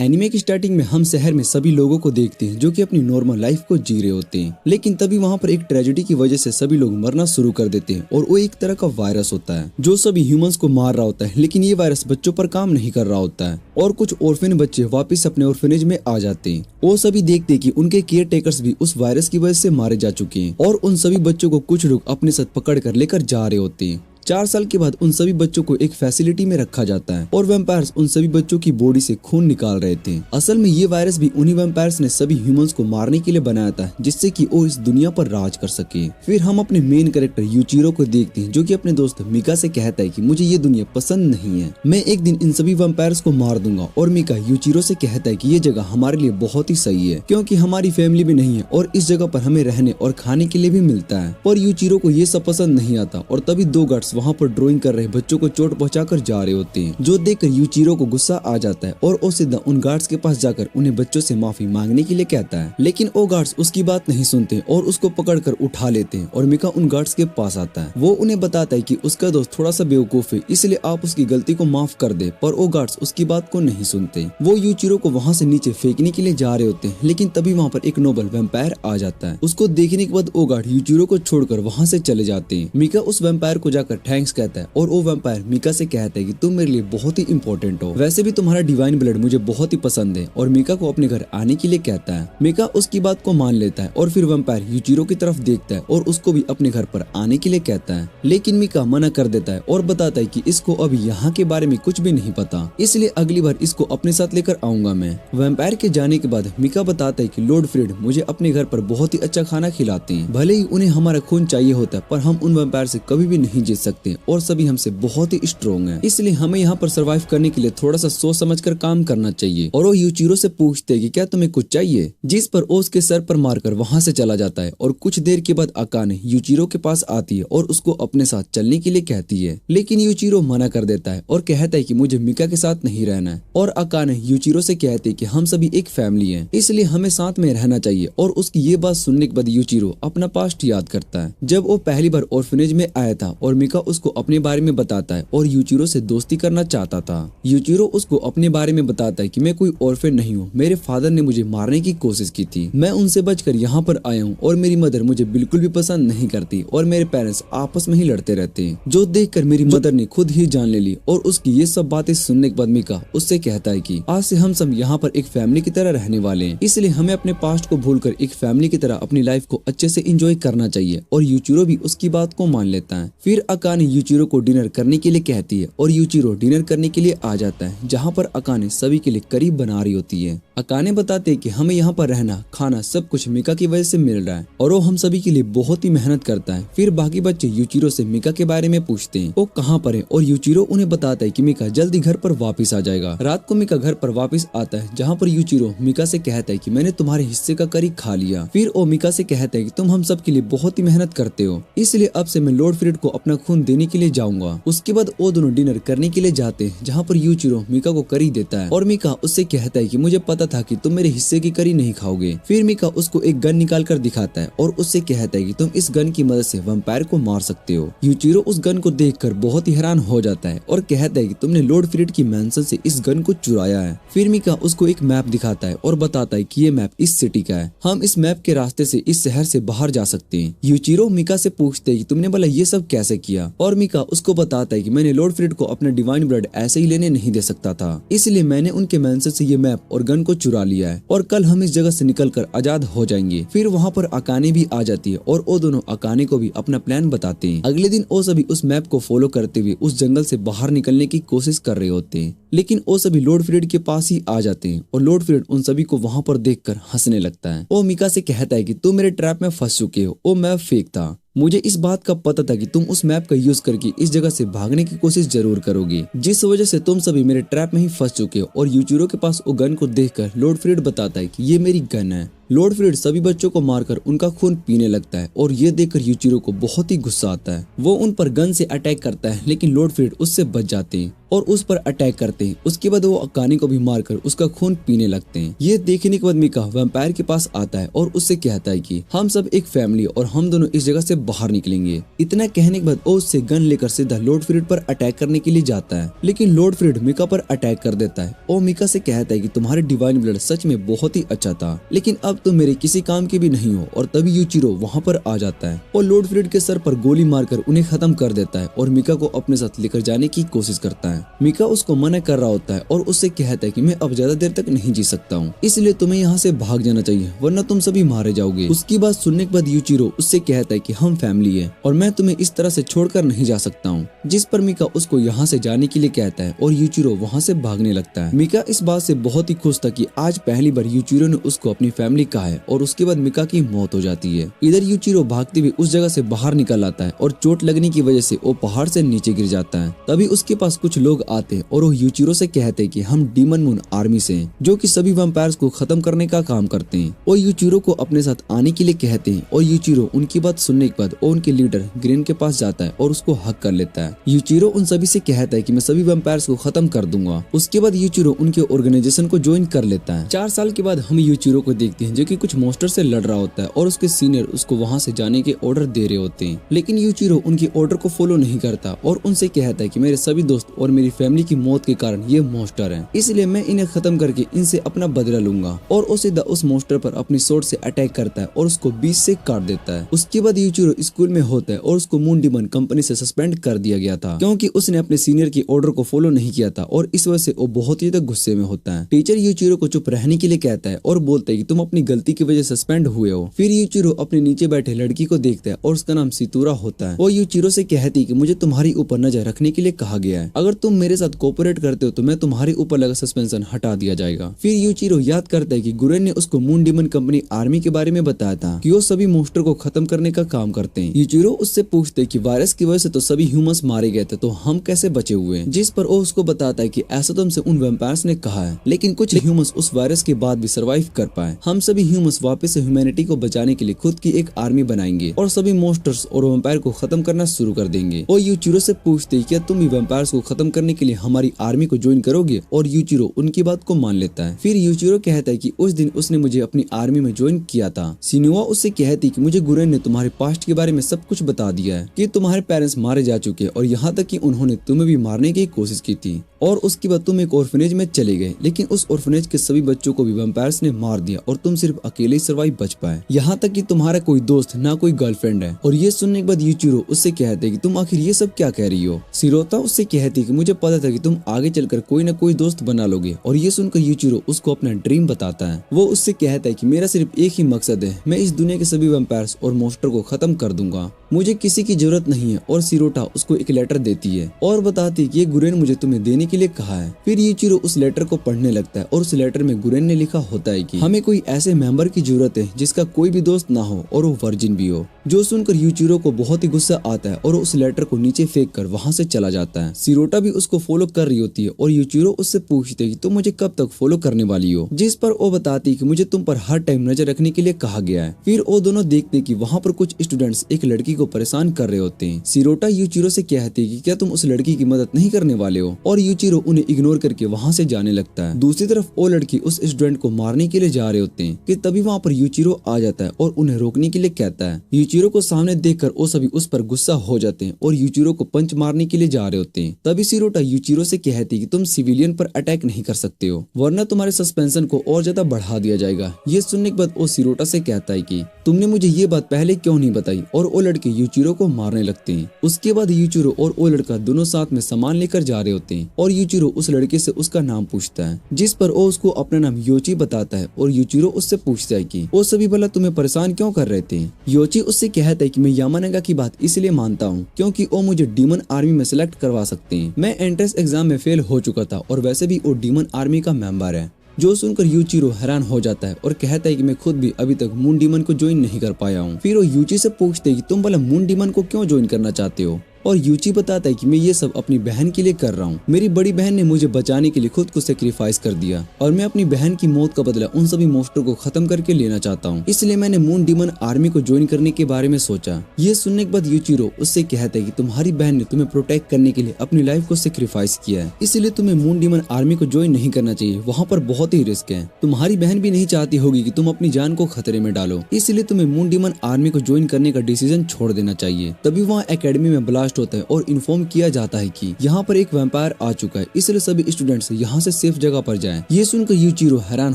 Anime की starting में हम शहर में सभी लोगों को देखते हैं जो कि अपनी नॉर्मल लाइफ को जी रहे होते हैं, लेकिन तभी वहाँ पर एक ट्रेजेडी की वजह से सभी लोग मरना शुरू कर देते हैं और वो एक तरह का वायरस होता है जो सभी ह्यूमंस को मार रहा होता है। लेकिन ये वायरस बच्चों पर काम नहीं कर रहा होता है और कुछ ऑर्फन बच्चे वापस अपने ऑर्फनेज में आ जाते हैं। वो सभी देखते हैं कि उनके केयर टेकर्स भी उस वायरस की वजह से मारे जा चुके हैं और उन सभी बच्चों को कुछ लोग अपने साथ पकड़ कर लेकर जा रहे होते हैं। 4 साल के बाद उन सभी बच्चों को एक फैसिलिटी में रखा जाता है और वैम्पायर्स उन सभी बच्चों की बॉडी से खून निकाल रहे थे। असल में ये वायरस भी उन्हीं वैम्पायर्स ने सभी ह्यूमंस को मारने के लिए बनाया था जिससे कि वो इस दुनिया पर राज कर सके। फिर हम अपने मेन कैरेक्टर यूचिरो को देखते हैं जो कि अपने दोस्त मिका से कहता है कि मुझे ये दुनिया पसंद नहीं है, मैं एक दिन इन सभी वैम्पायर्स को मार दूंगा। और मिका यूचिरो से कहता है कि ये जगह हमारे लिए बहुत ही सही है क्योंकि हमारी फैमिली भी नहीं है और इस जगह पर हमें रहने और खाने के लिए भी मिलता है। पर यूचिरो को ये सब पसंद नहीं आता और तभी 2 गार्ड्स वहाँ पर ड्राइंग कर रहे बच्चों को चोट पहुंचाकर जा रहे होते हैं, जो देखकर यूचिरो को गुस्सा आ जाता है और वो सीधा उन गार्ड्स के पास जाकर उन्हें बच्चों से माफी मांगने के लिए कहता है। लेकिन वो गार्ड्स उसकी बात नहीं सुनते और उसको पकड़कर उठा लेते हैं और मिका उन गार्ड्स के पास आता है। वो उन्हें बताता है कि उसका दोस्त थोड़ा सा बेवकूफ है इसलिए आप उसकी गलती को माफ कर दे, पर वो गार्ड्स उसकी बात को नहीं सुनते। वो यूचिरो को वहाँ से नीचे फेंकने के लिए जा रहे होते हैं, लेकिन तभी वहाँ पर एक नोबल वैम्पायर आ जाता है। उसको देखने के बाद वो गार्ड यूचिरो को छोड़कर वहाँ से चले जाते हैं। मिका उस वैम्पायर को जाकर थैंक्स कहता है और वो वैम्पायर मिका से कहता है कि तुम मेरे लिए बहुत ही इंपॉर्टेंट हो, वैसे भी तुम्हारा डिवाइन ब्लड मुझे बहुत ही पसंद है, और मिका को अपने घर आने के लिए कहता है। मिका उसकी बात को मान लेता है और फिर वैम्पायर यूचिरो की तरफ देखता है और उसको भी अपने घर पर आने के लिए कहता है, लेकिन मिका मना कर देता है और बताता है कि इसको अभी यहाँ के बारे में कुछ भी नहीं पता, इसलिए अगली बार इसको अपने साथ लेकर आऊंगा मैं। वैम्पायर के जाने के बाद मिका बताता है कि लॉर्ड फ्रीड मुझे अपने घर पर बहुत ही अच्छा खाना खिलाते हैं, भले ही उन्हें हमारा खून चाहिए होता है पर हम उन वैम्पायर से कभी भी नहीं जीत सकते और सभी हमसे बहुत ही स्ट्रॉन्ग है, इसलिए हमें यहाँ पर सरवाइव करने के लिए थोड़ा सा सोच समझ कर काम करना चाहिए। और वो यूचिरो से पूछते हैं कि क्या तुम्हें कुछ चाहिए, जिस पर वो उसके सर पर मारकर वहाँ से चला जाता है। और कुछ देर के बाद अकाने यूचिरो के पास आती है और उसको अपने साथ चलने के लिए कहती है, लेकिन यूचिरो मना कर देता है और कहता है कि मुझे मिका के साथ नहीं रहना है। और अकाने यूचिरो से कहती है कि हम सभी एक फैमिली है, इसलिए हमें साथ में रहना चाहिए। और उसकी ये बात सुनने के बाद यूचिरो अपना पास्ट याद करता है, जब वो पहली बार ऑर्फनेज में आया था और मिका उसको अपने बारे में बताता है और यूचिरो से दोस्ती करना चाहता था। यूचिरो उसको अपने बारे में बताता है कि मैं कोई ऑर्फन नहीं हूँ, मेरे फादर ने मुझे मारने की कोशिश की थी, मैं उनसे बचकर यहाँ पर आया हूँ और मेरी मदर मुझे बिल्कुल भी पसंद नहीं करती और मेरे पेरेंट्स आपस में ही लड़ते रहते हैं, जो देखकर मेरी मदर ने खुद ही जान ले ली। और उसकी ये सब बातें सुनने के बाद मिका उससे कहता है कि आज से हम सब यहाँ पर एक फैमिली की तरह रहने वाले हैं, इसलिए हमें अपने पास्ट को भूलकर एक फैमिली की तरह अपनी लाइफ को अच्छे से एंजॉय करना चाहिए। और यूचिरो भी उसकी बात को मान लेता है। फिर अकाने यूचिरो को डिनर करने के लिए कहती है और यूचिरो डिनर करने के लिए आ जाता है, जहाँ पर अकाने सभी के लिए करीब बना रही होती है। अकाने बताते हैं कि हमें यहाँ पर रहना, खाना सब कुछ मिका की वजह से मिल रहा है और वो हम सभी के लिए बहुत ही मेहनत करता है। फिर बाकी बच्चे यूचिरो से मिका के बारे में पूछते हैं वो कहाँ पर है और यूचिरो उन्हें बताता है कि मिका जल्दी घर पर वापस आ जाएगा। रात को मिका घर पर वापस आता है, जहाँ पर यूचिरो मिका से कहता है कि मैंने तुम्हारे हिस्से का करी खा लिया। फिर वो मिका से कहता है कि तुम हम सब के लिए बहुत ही मेहनत करते हो, इसलिए अब से मैं लॉर्ड फ्रीड को अपना खून देने के लिए जाऊंगा। उसके बाद वो दोनों डिनर करने के लिए जाते हैं, जहाँ पर यूचिरो मिका को करी देता है और मिका उससे कहता है कि मुझे पता था कि तुम मेरे हिस्से की करी नहीं खाओगे। फिर मिका उसको एक गन निकाल कर दिखाता है और उससे कहता है कि तुम इस गन की मदद से वैम्पायर को मार सकते हो। यूचिरो उस गन को देखकर बहुत ही हैरान हो जाता है और कहता है कि तुमने लॉर्ड फ्रीड की मैंशन से इस गन को चुराया है। फिर मिका उसको एक मैप दिखाता है और बताता है कि ये मैप इस सिटी का है, हम इस मैप के रास्ते से इस शहर से बाहर जा सकते हैं। यूचिरो मिका से पूछते है कि तुमने भला ये सब कैसे किया, और मिका उसको बताता है कि मैंने लॉर्ड फ्रीड को अपना डिवाइन ब्लड ऐसे ही लेने नहीं दे सकता था, इसलिए मैंने उनके मैंशन से ये मैप और गन को चुरा लिया है और कल हम इस जगह से निकलकर आजाद हो जाएंगे। फिर वहाँ पर अकाने भी आ जाती है और वो दोनों अकाने को भी अपना प्लान बताते हैं। अगले दिन वो सभी उस मैप को फॉलो करते हुए उस जंगल से बाहर निकलने की कोशिश कर रहे होते हैं, लेकिन वो सभी लॉर्ड फ्रीड के पास ही आ जाते हैं और लॉर्ड फ्रीड उन सभी को वहाँ पर देखकर हंसने लगता है। वो मिका से कहता है कि तुम मेरे ट्रैप में फंस चुके हो, वो मैप फेक था, मुझे इस बात का पता था कि तुम उस मैप का यूज करके इस जगह से भागने की कोशिश जरूर करोगे, जिस वजह से तुम सभी मेरे ट्रैप में ही फंस चुके हो। और यूचिरो के पास वो गन को देखकर लॉर्ड फ्रीड बताता है कि ये मेरी गन है लॉर्ड फ्रीड सभी बच्चों को मारकर उनका खून पीने लगता है और ये देखकर यूचिरो को बहुत ही गुस्सा आता है। वो उन पर गन से अटैक करता है लेकिन लॉर्ड फ्रीड उससे बच जाते हैं और उस पर अटैक करते हैं। उसके बाद वो अकाने को भी मारकर उसका खून पीने लगते हैं। ये देखने के बाद मीका वैम्पायर के पास आता है और उससे कहता है कि हम सब एक फैमिली और हम दोनों इस जगह से बाहर निकलेंगे। इतना कहने के बाद वो उससे गन लेकर सीधा लॉर्ड फ्रीड पर अटैक करने के लिए जाता है, लेकिन लॉर्ड फ्रीड मीका पर अटैक कर देता है और मीका से कहता है कि तुम्हारे डिवाइन ब्लड सच में बहुत ही अच्छा था, लेकिन अब तुम मेरे किसी काम के भी नहीं हो। और तभी यूचिरो वहाँ पर आ जाता है और लॉर्ड फ्रीड के सर पर गोली मारकर उन्हें खत्म कर देता है और मीका को अपने साथ लेकर जाने की कोशिश करता है। मीका उसको मना कर रहा होता है और उससे कहता है कि मैं अब ज्यादा देर तक नहीं जी सकता हूँ, इसलिए तुम्हें यहाँ से भाग जाना चाहिए वरना तुम सभी मारे जाओगे। उसकी बात सुनने के बाद यूचिरो उससे कहता है कि हम फैमिली है और मैं तुम्हें इस तरह से छोड़कर नहीं जा सकता हूँ। जिस पर मीका उसको यहाँ से जाने के लिए कहता है और यूचिरो वहाँ से भागने लगता है। मीका इस बात से बहुत ही खुश था कि आज पहली बार यूचिरो ने उसको अपनी फैमिली कहा है और उसके बाद मीका की मौत हो जाती है। इधर यूचिरो भागते हुए उस जगह से बाहर निकल आता है और चोट लगने की वजह से वो पहाड़ से नीचे गिर जाता है। तभी उसके पास कुछ लोग आते हैं और वो यूचिरो से कहते हैं कि हम डीमन मून आर्मी से हैं जो कि सभी वैम्पायर्स को खत्म करने का काम करते हैं और यूचिरो को अपने साथ आने के लिए कहते हैं। और यूचिरो उनकी बात सुनने के बाद वो उनके लीडर ग्रीन के पास जाता है और उसको हक कर लेता है। यूचिरो उन सभी से कहता है कि मैं सभी वैम्पायर्स को खत्म कर दूंगा। उसके बाद यूचिरो उनके ऑर्गेनाइजेशन को ज्वाइन कर लेता है। 4 साल के बाद हम यूचिरो को देखते हैं जो कि कुछ मॉन्स्टर से लड़ रहा होता है और उसके सीनियर उसको वहाँ से जाने के ऑर्डर दे रहे होते हैं, लेकिन यूचिरो उनके ऑर्डर को फॉलो नहीं करता और उनसे कहता है कि मेरे सभी दोस्त और मेरी फैमिली की मौत के कारण ये मॉन्स्टर हैं, इसलिए मैं इन्हें खत्म करके इनसे अपना बदला लूंगा। और वो सीधा उस मॉन्स्टर पर अपनी स्वॉर्ड से अटैक करता है और उसको बीच से काट देता है। उसके बाद यूचिरो स्कूल में होता है और उसको मून डीमन कंपनी से सस्पेंड कर दिया गया था क्योंकि उसने अपने सीनियर की ऑर्डर को फॉलो नहीं किया था और इस वजह से वो बहुत ही गुस्से में होता है। टीचर यूचिरो को चुप रहने के लिए कहता है और बोलता है कि तुम अपनी गलती की वजह से सस्पेंड हुए हो। फिर यूचिरो अपने नीचे बैठे लड़की को देखता है और उसका नाम सितुरा होता है। वो यूचिरो से कहती है कि मुझे तुम्हारी ऊपर नजर रखने के लिए कहा गया है, अगर तुम मेरे साथ कोऑपरेट करते हो तो मैं तुम्हारे ऊपर लगा सस्पेंशन हटा दिया जाएगा। फिर यूचिरो याद करता है कि गुरेन ने उसको मून डीमन कंपनी आर्मी के बारे में बताया था कि वो सभी मॉन्स्टर को खत्म करने का काम करते हैं। यूचिरो उससे पूछते कि वायरस की वजह से तो सभी ह्यूमंस मारे गए थे, तो हम कैसे बचे हुए हैं? जिस पर वो उसको बताता है कि ऐसा तो हमसे उन वैम्पायर्स ने कहा है, लेकिन कुछ ह्यूमंस उस वायरस के बाद भी सर्वाइव कर पाए। हम सभी ह्यूमंस वापस से ह्यूमैनिटी को बचाने के लिए खुद की एक आर्मी बनाएंगे और सभी मॉन्स्टर्स और वैम्पायर को खत्म करना शुरू कर देंगे। और यूचिरो से पूछते क्या तुम भी वैम्पायर्स को खत्म करने के लिए हमारी आर्मी को ज्वाइन करोगे? और यूचिरो उनकी बात को मान लेता है। फिर यूचिरो कहता है कि उस दिन उसने मुझे अपनी आर्मी में ज्वाइन किया था। सिनुआ उससे कहती कि मुझे गुरेन ने तुम्हारे पास्ट के बारे में सब कुछ बता दिया है कि तुम्हारे पेरेंट्स मारे जा चुके और यहाँ तक कि उन्होंने तुम्हें भी मारने की कोशिश की थी और उसके बाद तुम एक ऑर्फनेज में चले गए, लेकिन उस ऑर्फनेज के सभी बच्चों को भी वैम्पायर्स ने मार दिया और तुम सिर्फ अकेले ही सर्वाइव बच पाए। यहाँ तक कि तुम्हारा कोई दोस्त ना कोई गर्लफ्रेंड है। और ये सुनने के बाद यूचिरो उससे कहते कि तुम आखिर ये सब क्या कह रही हो? सिरोता उससे कहती कि मुझे पता था कि तुम आगे चलकर कोई ना कोई दोस्त बना लोगे। और ये सुनकर यूचिरो उसको अपना ड्रीम बताता है। वो उससे कहता है कि मेरा सिर्फ एक ही मकसद है, मैं इस दुनिया के सभी वैम्पायर्स और मॉन्स्टर को खत्म कर दूंगा, मुझे किसी की जरूरत नहीं है। और सिरोटा उसको एक लेटर देती है और बताती कि ये गुरेन मुझे तुम्हें देने के लिए कहा है। फिर यूचिरो उस लेटर को पढ़ने लगता है और उस लेटर में गुरेन ने लिखा होता है कि हमें कोई ऐसे मेंबर की जरूरत है जिसका कोई भी दोस्त ना हो और वो वर्जिन भी हो। जो सुनकर यूचिरो को बहुत ही गुस्सा आता है और उस लेटर को नीचे फेंक कर वहाँ से चला जाता है। सिरोटा भी उसको फॉलो कर रही होती है और यूचिरो उससे पूछते कि तुम मुझे कब तक फॉलो करने वाली हो? जिस पर वो बताती कि मुझे तुम पर हर टाइम नजर रखने के लिए कहा गया है। फिर वो दोनों देखते कि वहाँ पर कुछ स्टूडेंट्स एक लड़की को परेशान कर रहे होते हैं। सिरोटा यूचिरो से कहती कि क्या तुम उस लड़की की मदद नहीं करने वाले हो? और यूचिरो उन्हें इग्नोर करके वहाँ से जाने लगता है। दूसरी तरफ वो लड़की उस स्टूडेंट को मारने के लिए जा रहे होते हैं कि तभी वहाँ पर यूचिरो आ जाता है और उन्हें रोकने के लिए कहता है। यूचिरो को सामने देखकर वो सभी उस पर गुस्सा हो जाते हैं और यूचिरो को पंच मारने के लिए जा रहे होते हैं। तभी सिरोटा यूचिरो से कहती कि तुम सिविलियन पर अटैक नहीं कर सकते हो वरना तुम्हारे सस्पेंशन को और ज्यादा बढ़ा दिया जाएगा। ये सुनने के बाद वो सिरोटा से कहता है कि तुमने मुझे ये बात पहले क्यों नहीं बताई? और वो लड़के यूचिरो को मारने लगते हैं। उसके बाद यूचिरो और वो लड़का दोनों साथ में सामान लेकर जा रहे होते हैं और यूचिरो उस लड़के से उसका नाम पूछता है, जिस पर वो उसको अपना नाम योची बताता है। और यूचिरो उससे पूछता है कि वो सभी भला तुम्हें परेशान क्यों कर रहे थे? योची उससे कहता है कि मैं यामानागा की बात इसलिए मानता हूँ क्योंकि वो मुझे डीमन आर्मी में सिलेक्ट करवा सकते हैं। मैं एंट्रेंस एग्जाम में फेल हो चुका था और वैसे भी वो डीमन आर्मी का मेंबर है। जो सुनकर यूचिरो हैरान हो जाता है और कहता है कि मैं खुद भी अभी तक मून डीमन को ज्वाइन नहीं कर पाया हूँ। फिर वो यूची से पूछते कि तुम भला मून डीमन को क्यों ज्वाइन करना चाहते हो? और यूची बताता है कि मैं ये सब अपनी बहन के लिए कर रहा हूँ। मेरी बड़ी बहन ने मुझे बचाने के लिए खुद को सेक्रीफाइस कर दिया और मैं अपनी बहन की मौत का बदला उन सभी मॉन्स्टर को खत्म करके लेना चाहता हूँ। इसलिए मैंने मून डीमन आर्मी को ज्वाइन करने के बारे में सोचा। ये सुनने के बाद यूचिरो उससे कहता है कि तुम्हारी बहन ने तुम्हें प्रोटेक्ट करने के लिए अपनी लाइफ को सेक्रीफाइस किया है, इसलिए तुम्हें मून डीमन आर्मी को ज्वाइन नहीं करना चाहिए। वहाँ पर बहुत ही रिस्क है। तुम्हारी बहन भी नहीं चाहती होगी कि तुम अपनी जान को खतरे में डालो, इसलिए तुम्हें मून डीमन आर्मी को ज्वाइन करने का डिसीजन छोड़ देना चाहिए। तभी वहाँ एकेडमी में ब्लास्ट होता है और इन्फॉर्म किया जाता है कि यहाँ पर एक वैम्पायर आ चुका है, इसलिए सभी स्टूडेंट्स यहाँ से सेफ जगह पर जाएं। ये सुनकर यूचिरो हैरान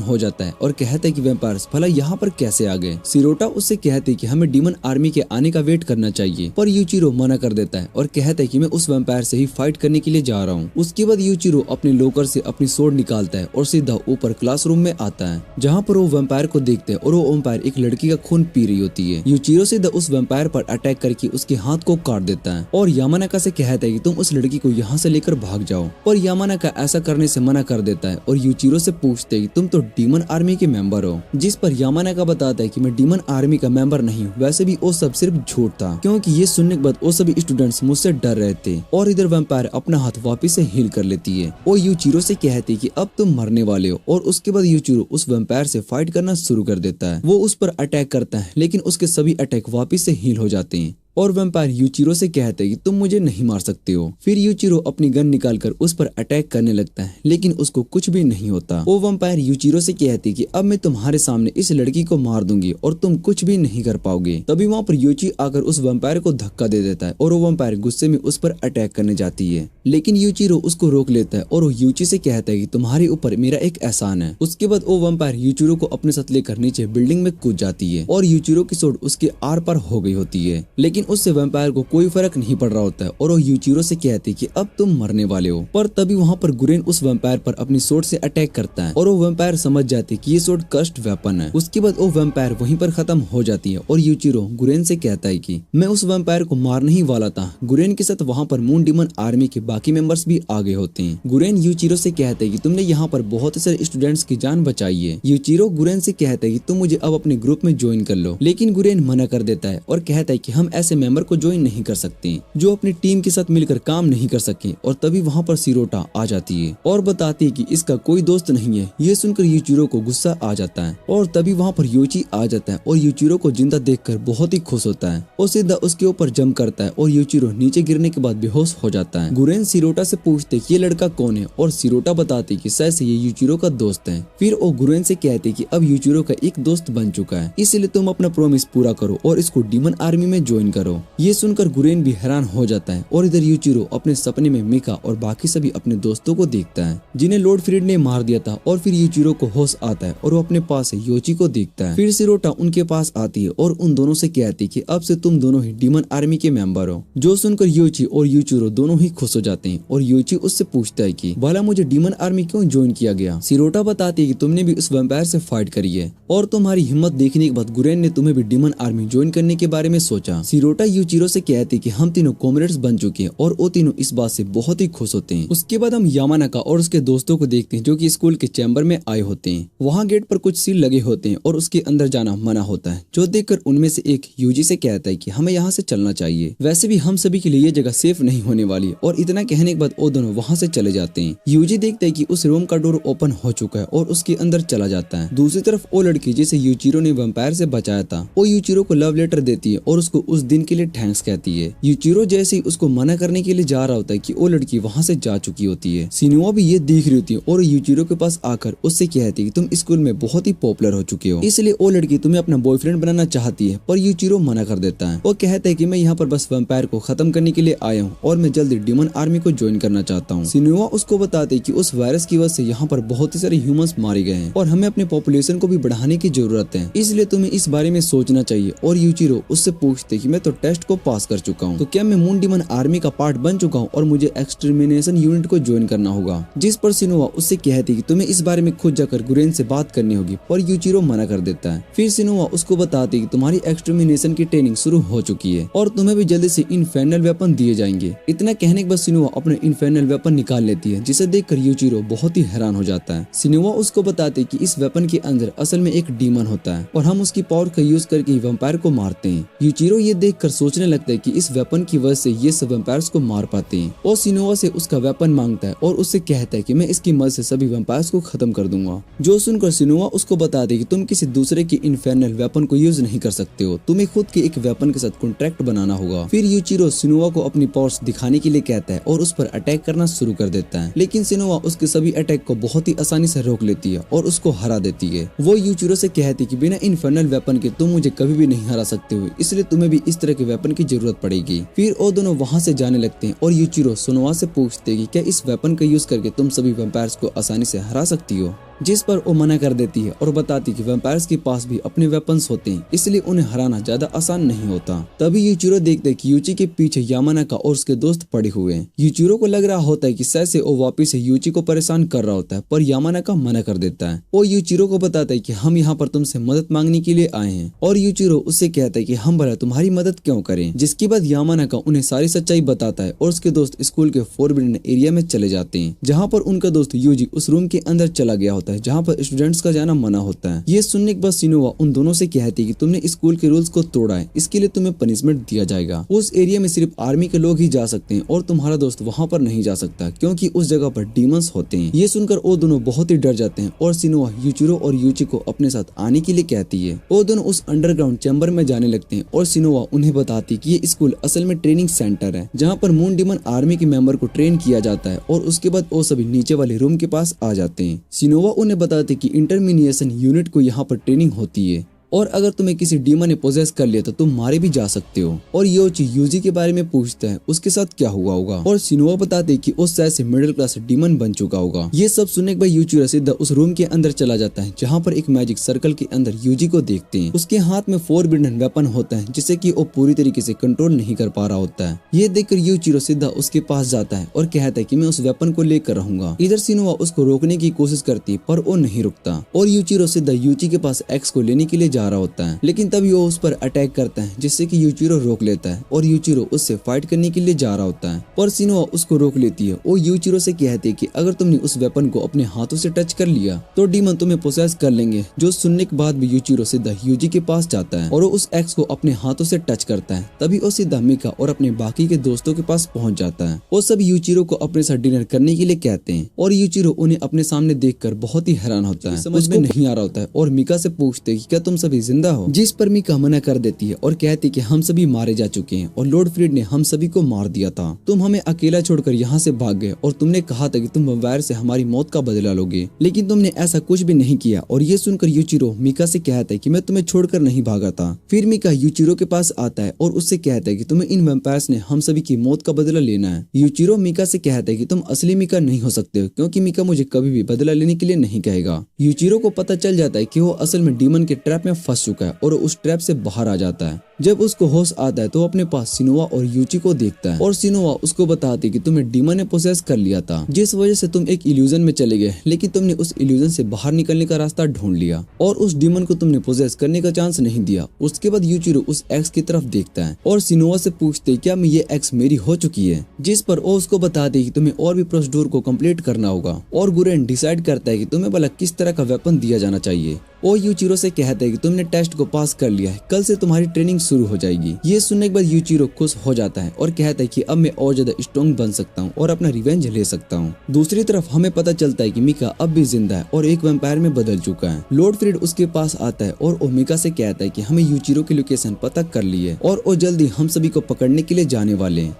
हो जाता है और कहता है कि वैम्पायर्स भला यहाँ पर कैसे आ गए। सिरोटा उससे कहते हैं कि हमें डीमन आर्मी के आने का वेट करना चाहिए, पर यूचिरो मना कर देता है और कहता है कि मैं उस वैम्पायर से ही फाइट करने के लिए जा रहा हूँ। उसके बाद यूचिरो अपने लोकर से अपनी सोर्ड निकालता है और सीधा ऊपर क्लासरूम में आता है, जहाँ पर वो वैम्पायर को देखते हैं और वो वैम्पायर एक लड़की का खून पी रही होती है। यूचिरो सीधा उस वैम्पायर पर अटैक करके उसके हाथ को काट देता है और यामानाका से कहता है कि तुम उस लड़की को यहाँ से लेकर भाग जाओ, पर यामानाका ऐसा करने से मना कर देता है और यूचिरो से पूछते हैं कि तुम तो डीमन आर्मी के मेंबर हो, जिस पर यामानाका बताता है कि मैं डीमन आर्मी का मेंबर नहीं हूँ। वैसे भी वो सब सिर्फ झूठ था, क्योंकि ये सुनने के बाद वो सभी स्टूडेंट्स मुझसे डर रहे थे। और इधर वैम्पायर अपना हाथ वापिस से हील कर लेती है और यूचिरो से कहती है कि अब तुम मरने वाले हो। और उसके बाद यूचिरो उस वैम्पायर से फाइट करना शुरू कर देता है। वो उस पर अटैक करता है, लेकिन उसके सभी अटैक वापिस से हील हो जाते हैं और वैम्पायर यूचिरो से कहते हैं कि तुम मुझे नहीं मार सकते हो। फिर यूचिरो अपनी गन निकालकर उस पर अटैक करने लगता है, लेकिन उसको कुछ भी नहीं होता। वो वैम्पायर यूचिरो से कहती है कि अब मैं तुम्हारे सामने इस लड़की को मार दूंगी और तुम कुछ भी नहीं कर पाओगे। तभी वहाँ पर यूची आकर उस वैम्पायर को धक्का दे देता है और वो वैम्पायर गुस्से में उस पर अटैक करने जाती है, लेकिन यूचिरो उसको रोक लेता है और वो यूची से कहता है कि तुम्हारे ऊपर मेरा एक एहसान है। उसके बाद वो वैम्पायर यूचिरो को अपने साथ लेकर नीचे बिल्डिंग में कूद जाती है और यूचिरो की सोड उसके आर पार हो गई होती है, लेकिन उससे वैम्पायर को कोई फर्क नहीं पड़ रहा होता है और वो यूचिरो से कहती है कि अब तुम मरने वाले हो। पर तभी वहाँ पर गुरेन उस वैम्पायर पर अपनी सोड से अटैक करता है और वो वैम्पायर समझ जाती है कि ये सोड कस्ट वेपन है। उसके बाद वो वैम्पायर वहीं पर खत्म हो जाती है और यूचिरो गुरेन से कहता है कि मैं उस वैम्पायर को मारने ही वाला था। गुरेन के साथ वहाँ पर मून डीमन आर्मी के बाकी मेंबर्स भी आगे होते हैं। गुरेन यूचिरो से कहते हैं कि तुमने यहाँ पर बहुत सारे स्टूडेंट्स की जान बचाई है। यूचिरो गुरेन से कहता है कि तुम मुझे अब अपने ग्रुप में ज्वाइन कर लो, लेकिन गुरेन मना कर देता है और कहता है कि हम ऐसे मेंबर को ज्वाइन नहीं कर सकते जो अपनी टीम के साथ मिलकर काम नहीं कर सके। और तभी वहाँ पर सिरोटा आ जाती है और बताती है कि इसका कोई दोस्त नहीं है। ये सुनकर यूचिरो को गुस्सा आ जाता है और तभी वहाँ पर यूची आ जाता है और यूचिरो को जिंदा देखकर बहुत ही खुश होता है और सीधा उसके ऊपर जंप करता है और यूचिरो नीचे गिरने के बाद बेहोश हो जाता है। गुरेन सिरोटा से पूछते कि ये लड़का कौन है और सिरोटा बताती कि शायद से ये यूचिरो का दोस्त है। फिर वो गुरेन से कहते कि अब यूचिरो का एक दोस्त बन चुका है, इसलिए तुम अपना प्रॉमिस पूरा करो और इसको डीमन आर्मी में ज्वाइन करो। ये सुनकर गुरेन भी हैरान हो जाता है और इधर यूचिरो अपने सपने में मिका और बाकी सभी अपने दोस्तों को देखता है जिन्हें लॉर्ड फ्रीड ने मार दिया था। और फिर यूचिरो को होश आता है और वो अपने पास योची को देखता है। फिर सिरोटा उनके पास आती है और उन दोनों से कहती है कि अब से तुम दोनों ही डीमन आर्मी के मेंबर हो। जो सुनकर योची और यूचिरो दोनों ही खुश हो जाते हैं और योची उससे पूछता है कि भला मुझे डीमन आर्मी क्यों ज्वाइन किया गया। सिरोटा बताती है कि तुमने भी उस वैम्पायर से फाइट करी है और तुम्हारी हिम्मत देखने के बाद गुरेन ने तुम्हें भी डीमन आर्मी ज्वाइन करने के बारे में सोचा। सिरोटा यूचिरो से कहती कि हम तीनों कॉमरेड्स बन चुके हैं और वो तीनों इस बात से बहुत ही खुश होते हैं। उसके बाद हम यामानाका और उसके दोस्तों को देखते हैं जो कि स्कूल के चैम्बर में आए होते हैं। वहाँ गेट पर कुछ सील लगे होते हैं और उसके अंदर जाना मना होता है, जो देखकर उनमें से एक यूजी से कहता है कि हमें यहाँ से चलना चाहिए। वैसे भी हम सभी के लिए ये जगह सेफ नहीं होने वाली। और इतना कहने के बाद वो दोनों वहाँ से चले जाते हैं। यूजी देखते है कि उस रूम का डोर ओपन हो चुका है और उसके अंदर चला जाता है। दूसरी तरफ वो लड़की जिसे यूचिरो ने वैम्पायर से बचाया था, वो यूचिरो को लव लेटर देती है और उसको उस दिन के लिए थैंक्स कहती है। यूचिरो जैसे ही उसको मना करने के लिए जा रहा होता है कि वो लड़की वहाँ से जा चुकी होती है। सिनुआ भी ये देख रही होती है और यूचिरो के पास आकर उससे कहती है कि तुम स्कूल में बहुत ही पॉपुलर हो चुके हो, इसलिए वो लड़की तुम्हें अपना बॉयफ्रेंड बनाना चाहती है। पर यूचिरो मना कर देता है। वो कहता है कि मैं यहाँ पर बस वैम्पायर को खत्म करने के लिए आया हूँ और मैं जल्दी डीमन आर्मी को ज्वाइन करना चाहता हूँ। सिनुआ उसको बताते कि उस वायरस की वजह से यहाँ पर बहुत ही सारे ह्यूमंस मारे गए हैं और हमें अपने पॉपुलेशन को भी बढ़ाने की जरूरत है, इसलिए तुम्हें इस बारे में सोचना चाहिए। और यूचिरो उससे पूछते कि मैं तो टेस्ट को पास कर चुका हूँ, तो क्या मैं मून डीमन आर्मी का पार्ट बन चुका हूँ और मुझे एक्सटर्मिनेशन यूनिट को ज्वाइन करना होगा। जिस पर सिनुआ उससे कहती कि तुम्हें इस बारे में खुद जाकर गुरेन से बात करनी होगी, पर यूचिरो मना कर देता है। फिर सिनुआ उसको बताती कि तुम्हारी एक्सटर्मिनेशन की ट्रेनिंग शुरू हो चुकी है और तुम्हें भी जल्दी से इनफेर्नल वेपन दिए जाएंगे। इतना कहने के बाद सिनोवा अपने इन्फेर्नल वेपन निकाल लेती है, जिसे देखकर यूचिरो बहुत ही हैरान हो जाता है। सिनोवा उसको बताते कि इस वेपन के अंदर असल में एक डीमन होता है और हम उसकी पावर का यूज करके ही वैम्पायर को मारते हैं। यूचिरो ये देखकर सोचने लगता है कि इस वेपन की वजह से ये सब वैम्पायर्स को मार पाते हैं और सिनोवा से उसका वेपन मांगता है और उससे कहता है कि मैं इसकी मदद से सभी वैम्पायर्स को खत्म कर दूंगा। जो सुनकर सिनोवा उसको बताते कि तुम किसी दूसरे के इन्फेर्नल वेपन को यूज नहीं कर सकते हो, तुम्हें खुद के एक वेपन के साथ कॉन्ट्रैक्ट बनाना होगा। फिर यूचिरो सिनोवा को अपनी पावर्स दिखाने के लिए कहता है और उस पर अटैक करना शुरू कर देता है, लेकिन सिनोवा उसके सभी अटैक को बहुत ही आसानी से रोक लेती है और उसको हरा देती है। वो यूचिरो से कहती है कि बिना इन्फेर्नल वेपन के तुम मुझे कभी भी नहीं हरा सकते हो, इसलिए तुम्हें भी इस तरह के वेपन की जरूरत पड़ेगी। फिर वो दोनों वहाँ से जाने लगते हैं और यूचिरो सिनोवा से पूछते हैं कि क्या इस वेपन का यूज करके तुम सभी वैम्पायर्स को आसानी से हरा सकती हो, जिस पर वो मना कर देती है और बताती कि वैम्पायर्स के पास भी अपने वेपन्स होते हैं, इसलिए उन्हें हराना ज्यादा आसान नहीं होता। तभी यूचिरो देखते हैं कि यूची के पीछे यामानाका और उसके दोस्त पड़े हुए हैं। यूचिरो को लग रहा होता है कि शायद से वो वापिस से यूची को परेशान कर रहा होता है, पर यामानाका मना कर देता है। वो यूचिरो को बताता है कि हम यहाँ पर तुमसे मदद मांगने के लिए आए हैं और यूचिरो उससे कहता है कि हम भला तुम्हारी मदद क्यों करें। जिसके बाद यामानाका उन्हें सारी सच्चाई बताता है और उसके दोस्त स्कूल के फोरबिडन एरिया में चले जाते हैं, जहाँ पर उनका दोस्त यूजी उस रूम के अंदर चला गया होता है जहाँ पर स्टूडेंट्स का जाना मना होता है। ये सुनने के बाद सिनोवा उन दोनों से कहती है कि तुमने स्कूल के रूल्स को तोड़ा है, इसके लिए तुम्हें पनिशमेंट दिया जाएगा। उस एरिया में सिर्फ आर्मी के लोग ही जा सकते हैं और तुम्हारा दोस्त वहाँ पर नहीं जा सकता क्योंकि उस जगह पर डीमंस होते हैं। ये सुनकर वो दोनों बहुत ही डर जाते हैं और सिनोवा यूचिरो और यूची को अपने साथ आने के लिए कहती है। वो दोनों उस अंडरग्राउंड चैम्बर में जाने लगते हैं और सिनोवा उन्हें बताती है कि ये स्कूल असल में ट्रेनिंग सेंटर है, जहाँ पर मून डीमन आर्मी के मेंबर को ट्रेन किया जाता है और उसके बाद वो सभी नीचे वाले रूम के पास आ जाते हैं। सिनोवा उन्हें बताते कि इंटरमिनिएशन यूनिट को यहाँ पर ट्रेनिंग होती है और अगर तुम्हें किसी डीमन ने पोजेस कर लिया तो तुम मारे भी जा सकते हो। और योची यूजी के बारे में पूछता है उसके साथ क्या हुआ होगा और सिनोवा बताते कि उस शायद से मिडिल क्लास डीमन बन चुका होगा। ये सब सुनने के बाद यूचिरो सीधा उस रूम के अंदर चला जाता है जहाँ पर एक मैजिक सर्कल के अंदर यूजी को देखते हैं। उसके हाथ में फोरबिडन वेपन होता है जिसे कि वो पूरी तरीके से कंट्रोल नहीं कर पा रहा होता है। ये देखकर यूचिरो सीधा उसके पास जाता है और कहता है कि मैं उस वेपन को लेकर रहूंगा। इधर सिनोवा उसको रोकने की कोशिश करती है पर वो नहीं रुकता और यूचिरो सीधा यूची के पास एक्स को लेने के लिए जा रहा होता है, लेकिन तभी वो उस पर अटैक करता है जिससे कि यूचिरो रोक लेता है और यूचिरो उससे फाइट करने के लिए जा रहा होता है, पर सिनोवा उसको रोक लेती है। वो यूचिरो से कहती है कि अगर तुमने उस वेपन को अपने हाथों से टच कर लिया तो डीमन तुम्हें पोसेस कर लेंगे। जो सुनने के बाद भी यूचिरो सीधा यूजी के पास जाता है और वो उस एक्स को अपने हाथों से टच करता है। तभी वो सीधा मिका और अपने बाकी के दोस्तों के पास पहुंच जाता है। वो सब यूचिरो को अपने साथ डिनर करने के लिए कहते हैं और यूचिरो उन्हें अपने सामने देखकर बहुत ही हैरान होता है, समझ में नहीं आ रहा होता है और मिका से पूछते हैं कि क्या तुम सभी जिंदा हो, जिस पर मिका मना कर देती है और कहती कि हम सभी मारे जा चुके हैं और लॉर्ड फ्रीड ने हम सभी को मार दिया था। तुम हमें अकेला छोड़कर यहाँ से भाग गए और तुमने कहा था कि तुम वैम्पायर से हमारी मौत का बदला लोगे, लेकिन तुमने ऐसा कुछ भी नहीं किया। और ये सुनकर यूचिरो मिका से कहता है कि मैं तुम्हें छोड़कर नहीं भागा था। फिर मिका यूचिरो के पास आता है और उससे कहता है कि तुम्हें इन वैम्पायर्स ने हम सभी की मौत का बदला लेना है। यूचिरो मिका से कहता है कि तुम असली मिका नहीं हो सकते हो क्योंकि मिका मुझे कभी भी बदला लेने के लिए नहीं कहेगा। यूचिरो को पता चल जाता है कि वो असल में डीमन के ट्रैप में फंस चुका है और उस ट्रैप से बाहर आ जाता है। जब उसको होश आता है तो अपने पास सिनोवा और यूची को देखता है और सिनोवा उसको बताती कि तुम्हें डीमन ने पोसेस कर लिया था, जिस वजह से तुम एक इल्यूजन में चले गए, लेकिन तुमने उस इल्यूजन से बाहर निकलने का रास्ता ढूंढ लिया और उस डीमन को तुमने पोसेस करने का चांस नहीं दिया। उसके बाद यूचिरो उस एक्स की तरफ देखता है और सिनोवा से पूछते क्या मैं ये एक्स मेरी हो चुकी है, जिस पर वो उसको बताते कि तुम्हें और भी प्रोसीड्यूर को कंप्लीट करना होगा और गुरेन डिसाइड करता है कि तुम्हें भला किस तरह का वेपन दिया जाना चाहिए। वो यूचिरो से कहता है कि तुमने टेस्ट को पास कर लिया है, कल से तुम्हारी ट्रेनिंग शुरू हो जाएगी। ये सुनने के बाद यूचिरो खुश हो जाता है और कहता है कि अब मैं और ज्यादा स्ट्रॉन्ग बन सकता हूँ और अपना रिवेंज ले सकता हूँ। दूसरी तरफ हमें पता चलता है कि मिका अब भी जिंदा है और एक वैम्पायर में बदल चुका है। लॉर्ड फ्रीड उसके पास आता है और वो मिका से कहता है कि हमें यूचिरो की लोकेशन पता कर ली है और वो जल्दी हम सभी को पकड़ने के लिए जाने वाले हैं।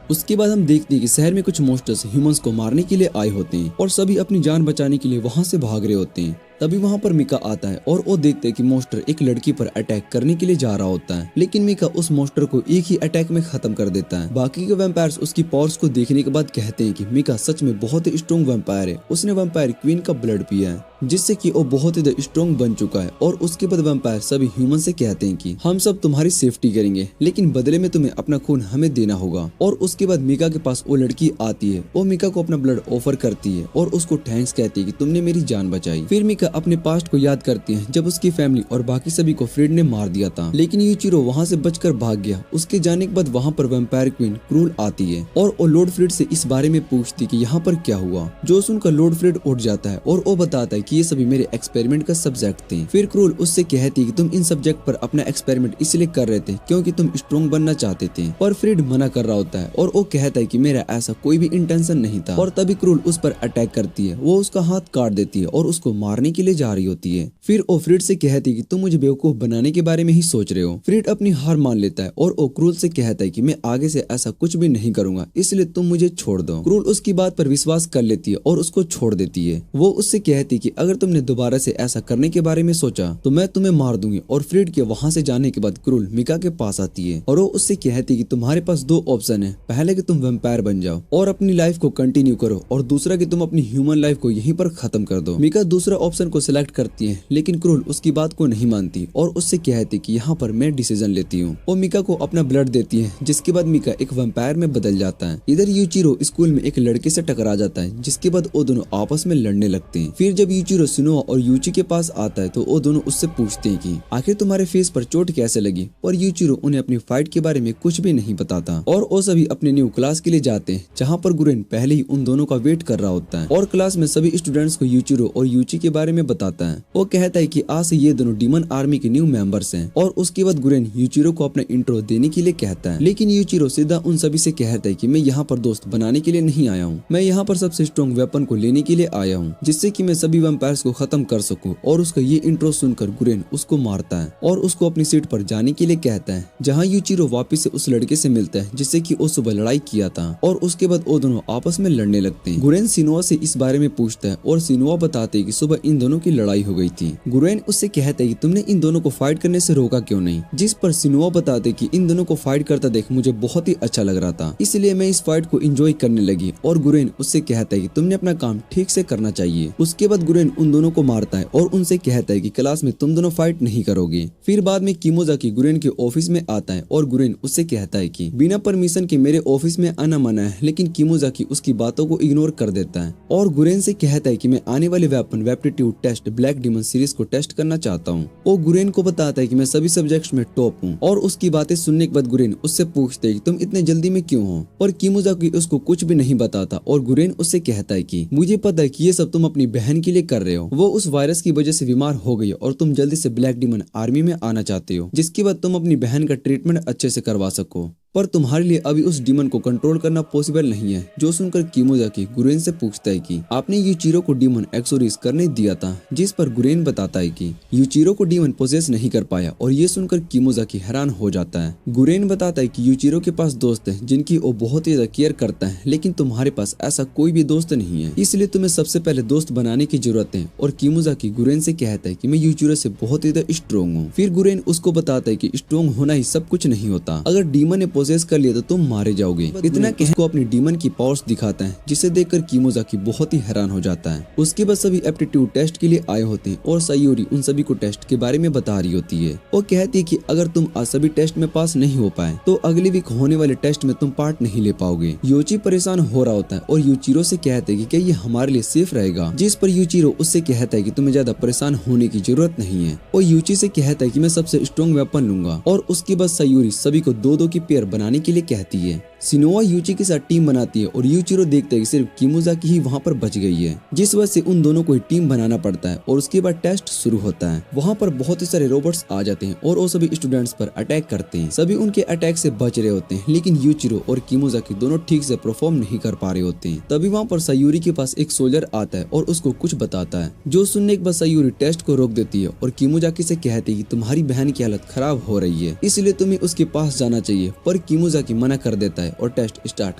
उसके बाद हम देखते हैं कि शहर में कुछ मॉन्स्टर्स ह्यूमंस को मारने के लिए आए होते हैं और सभी अपनी जान बचाने के लिए वहां से भाग रहे होते हैं। तभी वहां पर मिका आता है और वो देखते हैं कि मॉन्स्टर एक लड़की पर अटैक करने के लिए जा रहा होता है, लेकिन मिका उस मॉन्स्टर को एक ही अटैक में खत्म कर देता है। बाकी के वैम्पायर्स उसकी पावर्स को देखने के बाद कहते हैं कि मिका सच में बहुत ही स्ट्रॉन्ग वैम्पायर है, उसने वैम्पायर क्वीन का ब्लड पिया है जिससे कि वो बहुत ही स्ट्रॉन्ग बन चुका है। और उसके बाद वैम्पायर सभी ह्यूमन से कहते हैं कि हम सब तुम्हारी सेफ्टी करेंगे, लेकिन बदले में तुम्हें अपना खून हमें देना होगा। और उसके बाद मिका के पास वो लड़की आती है, वो मिका को अपना ब्लड ऑफर करती है और उसको थैंक्स कहती है कि तुमने मेरी जान बचाई। फिर मिका अपने पास्ट को याद करती है जब उसकी फैमिली और बाकी सभी को फ्रेड ने मार दिया था, लेकिन यूचिरो वहाँ से बचकर भाग गया। उसके जाने के बाद वहाँ पर वैम्पायर क्वीन क्रूल आती है और वो लॉर्ड फ्रेड से इस बारे में पूछती कि यहाँ पर क्या हुआ। जो सुनकर लॉर्ड फ्रेड उठ जाता है और वो बताता है कि ये सभी मेरे एक्सपेरिमेंट का सब्जेक्ट थे। फिर क्रूल उससे कहती है कि तुम इन सब्जेक्ट पर अपना एक्सपेरिमेंट इसलिए कर रहे थे क्योंकि तुम स्ट्रॉन्ग बनना चाहते थे, पर फ्रेड मना कर रहा होता है और वो कहता है कि मेरा ऐसा कोई भी इंटेंशन नहीं था। और तभी क्रूल उस पर अटैक करती है, वो उसका हाथ काट देती है और उसको मारने के लिए जा रही होती है। फिर वो फ्रेड से कहती है कि तुम मुझे बेवकूफ बनाने के बारे में ही सोच रहे हो। फ्रेड अपनी हार मान लेता है और वो क्रूल से कहता है कि मैं आगे से ऐसा कुछ भी नहीं करूंगा, इसलिए तुम मुझे छोड़ दो। क्रूल उसकी बात पर विश्वास कर लेती है और उसको छोड़ देती है। वो उससे कहती है कि अगर तुमने दोबारा से ऐसा करने के बारे में सोचा तो मैं तुम्हें मार दूंगी। और फ्रेड के वहाँ से जाने के बाद क्रूल मिका के पास आती है और वो उससे कहती है कि तुम्हारे पास दो ऑप्शन है, पहले कि तुम वैम्पायर बन जाओ और अपनी लाइफ को कंटिन्यू करो, और दूसरा कि तुम अपनी ह्यूमन लाइफ को यहीं पर खत्म कर दो। मिका दूसरा ऑप्शन को सिलेक्ट करती है, लेकिन क्रूल उसकी बात को नहीं मानती और उससे कहती कि यहाँ पर मैं डिसीजन लेती हूँ। वो मिका को अपना ब्लड देती है, जिसके बाद मिका एक वैम्पायर में बदल जाता है। इधर यूचिरो स्कूल में एक लड़के से टकरा जाता है, जिसके बाद वो दोनों आपस में लड़ने लगते हैं। फिर जब यूचिरो सुनोआ और यूची के पास आता है तो वो दोनों उससे पूछते हैं कि आखिर तुम्हारे फेस पर चोट कैसे लगी, और यूचिरो उन्हें अपनी फाइट के बारे में कुछ भी नहीं बताता। और वो सभी अपने न्यू क्लास के लिए जाते हैं, जहाँ पर गुरेन पहले ही उन दोनों का वेट कर रहा होता है और क्लास में सभी स्टूडेंट्स को यूचिरो और यूची के बारे में बताता है। वो कहता है कि आज से ये दोनों डीमन आर्मी के न्यू मेंबर्स हैं। और उसके बाद गुरेन यूचिरो को अपना इंट्रो देने के लिए कहता है, लेकिन यूचिरो सीधा उन सभी से कहता है कि मैं यहाँ पर दोस्त बनाने के लिए नहीं आया हूँ, मैं यहाँ पर सबसे स्ट्रॉन्ग वेपन को लेने के लिए आया हूँ, जिससे कि मैं सभी वैम्पायर्स को खत्म कर सकूं। और उसका ये इंट्रो सुनकर गुरेन उसको मारता है और उसको अपनी सीट पर जाने के लिए कहता है, जहाँ यूचिरो वापस से उस लड़के से मिलता है जिससे कि वो सुबह लड़ाई किया था। और उसके बाद वो दोनों आपस में लड़ने लगते हैं। गुरेन सिनोआ से इस बारे में पूछता है और सिनोआ बताते हैं कि सुबह इन दोनों की लड़ाई हो गई थी। गुरेन उससे कहता है कि तुमने इन दोनों को फाइट करने से रोका क्यों नहीं, जिस पर सिनोआ बताते कि इन दोनों को फाइट करता देख मुझे बहुत ही अच्छा लग रहा था, इसलिए मैं इस फाइट को एंजॉय करने लगी। और गुरेन उससे कहता है कि तुमने अपना काम ठीक से करना चाहिए। उसके बाद गुरेन उन दोनों को मारता है और उनसे कहता है कि क्लास में तुम दोनों फाइट नहीं करोगे। फिर बाद में किमोजाकी गुरेन के ऑफिस में आता है और गुरेन उससे कहता है कि बिना परमिशन के मेरे ऑफिस में आना मना है, लेकिन किमोजाकी उसकी बातों को इग्नोर कर देता है और गुरेन से कहता है कि मैं आने वाले weapon aptitude test black demon series को टेस्ट करना चाहता हूँ। वो गुरेन को बताता है कि मैं सभी सब्जेक्ट्स में टॉप हूँ। और उसकी बातें सुनने के बाद गुरेन उससे पूछते है कि तुम इतने जल्दी में क्यों हो, पर किमोजाकी उसको कुछ भी नहीं बताता और गुरेन उससे कहता है कि मुझे पता है कि ये सब तुम अपनी बहन के लिए कर रहे हो, वो उस वायरस की वजह से बीमार हो गई और तुम जल्दी से ब्लैक डीमन आर्मी में आना चाहते हो, जिसके बाद तुम अपनी बहन का ट्रीटमेंट अच्छे से करवा सको, पर तुम्हारे लिए अभी उस डीमन को कंट्रोल करना पॉसिबल नहीं है। जो सुनकर किमोजाकी गुरेन से पूछता है कि आपने यूचिरो को डीमन एक्सोरिस करने दिया था, जिस पर गुरेन बताता है कि यूचिरो को डीमन पोजेस नहीं कर पाया। और ये सुनकर किमोजाकी हैरान हो जाता है। गुरेन बताता है कि यूचिरो के पास दोस्त है जिनकी वो बहुत ही ज्यादा केयर करता है, लेकिन तुम्हारे पास ऐसा कोई भी दोस्त नहीं है, इसलिए तुम्हें सबसे पहले दोस्त बनाने की जरूरत है। और किमोजाकी गुरेन से कहता है कि मैं यूचिरो से बहुत ही ज्यादा स्ट्रॉन्ग हूँ। फिर गुरेन उसको बताता है कि स्ट्रॉन्ग होना ही सब कुछ नहीं होता, अगर डीमन ने पोजेस कर लिया तो तुम मारे जाओगे। इतना कहकर को अपनी डीमन की पावर्स दिखाता है, जिसे देखकर किमोजाकी बहुत ही हैरान हो जाता है। उसके बाद सभी एप्टीट्यूड टेस्ट के लिए आए होते हैं और सायूरी उन सभी को टेस्ट के बारे में बता रही होती है। वो कहती है कि अगर तुम आज सभी टेस्ट में पास नहीं हो पाए तो अगली वीक होने वाले टेस्ट में तुम पार्ट नहीं ले पाओगे। यूची परेशान हो रहा होता है और यूचिरो से कहते हैं कि क्या ये हमारे लिए सेफ रहेगा, जिस पर यूचिरो उससे कहता है कि तुम्हें ज्यादा परेशान होने की जरूरत नहीं है। और यूची से कहता है कि मैं सबसे स्ट्रॉन्ग वेपन लूंगा। और उसके बाद सायूरी सभी को दो दो की पेयर बनाने के लिए कहती है। सिनोआ यूची के साथ टीम बनाती है और यूचिरो देखता है कि सिर्फ किमोजाकी ही वहाँ पर बच गई है, जिस वजह से उन दोनों को ही टीम बनाना पड़ता है। और उसके बाद टेस्ट शुरू होता है। वहाँ पर बहुत ही सारे रोबोट्स आ जाते हैं और वो सभी स्टूडेंट्स पर अटैक करते हैं। सभी उनके अटैक से बच रहे होते हैं, लेकिन यूचिरो और किमोजाकी दोनों ठीक से परफॉर्म नहीं कर पा रहे होते हैं। तभी वहाँ पर सायूरी के पास एक सोल्जर आता है और उसको कुछ बताता है, जो सुनने के बाद सायूरी टेस्ट को रोक देती है और किमोजाकी से कहती है कि तुम्हारी बहन की हालत खराब हो रही है, इसलिए तुम्हें उसके पास जाना चाहिए। पर किमोजाकी मना कर देता है और टेस्ट स्टार्ट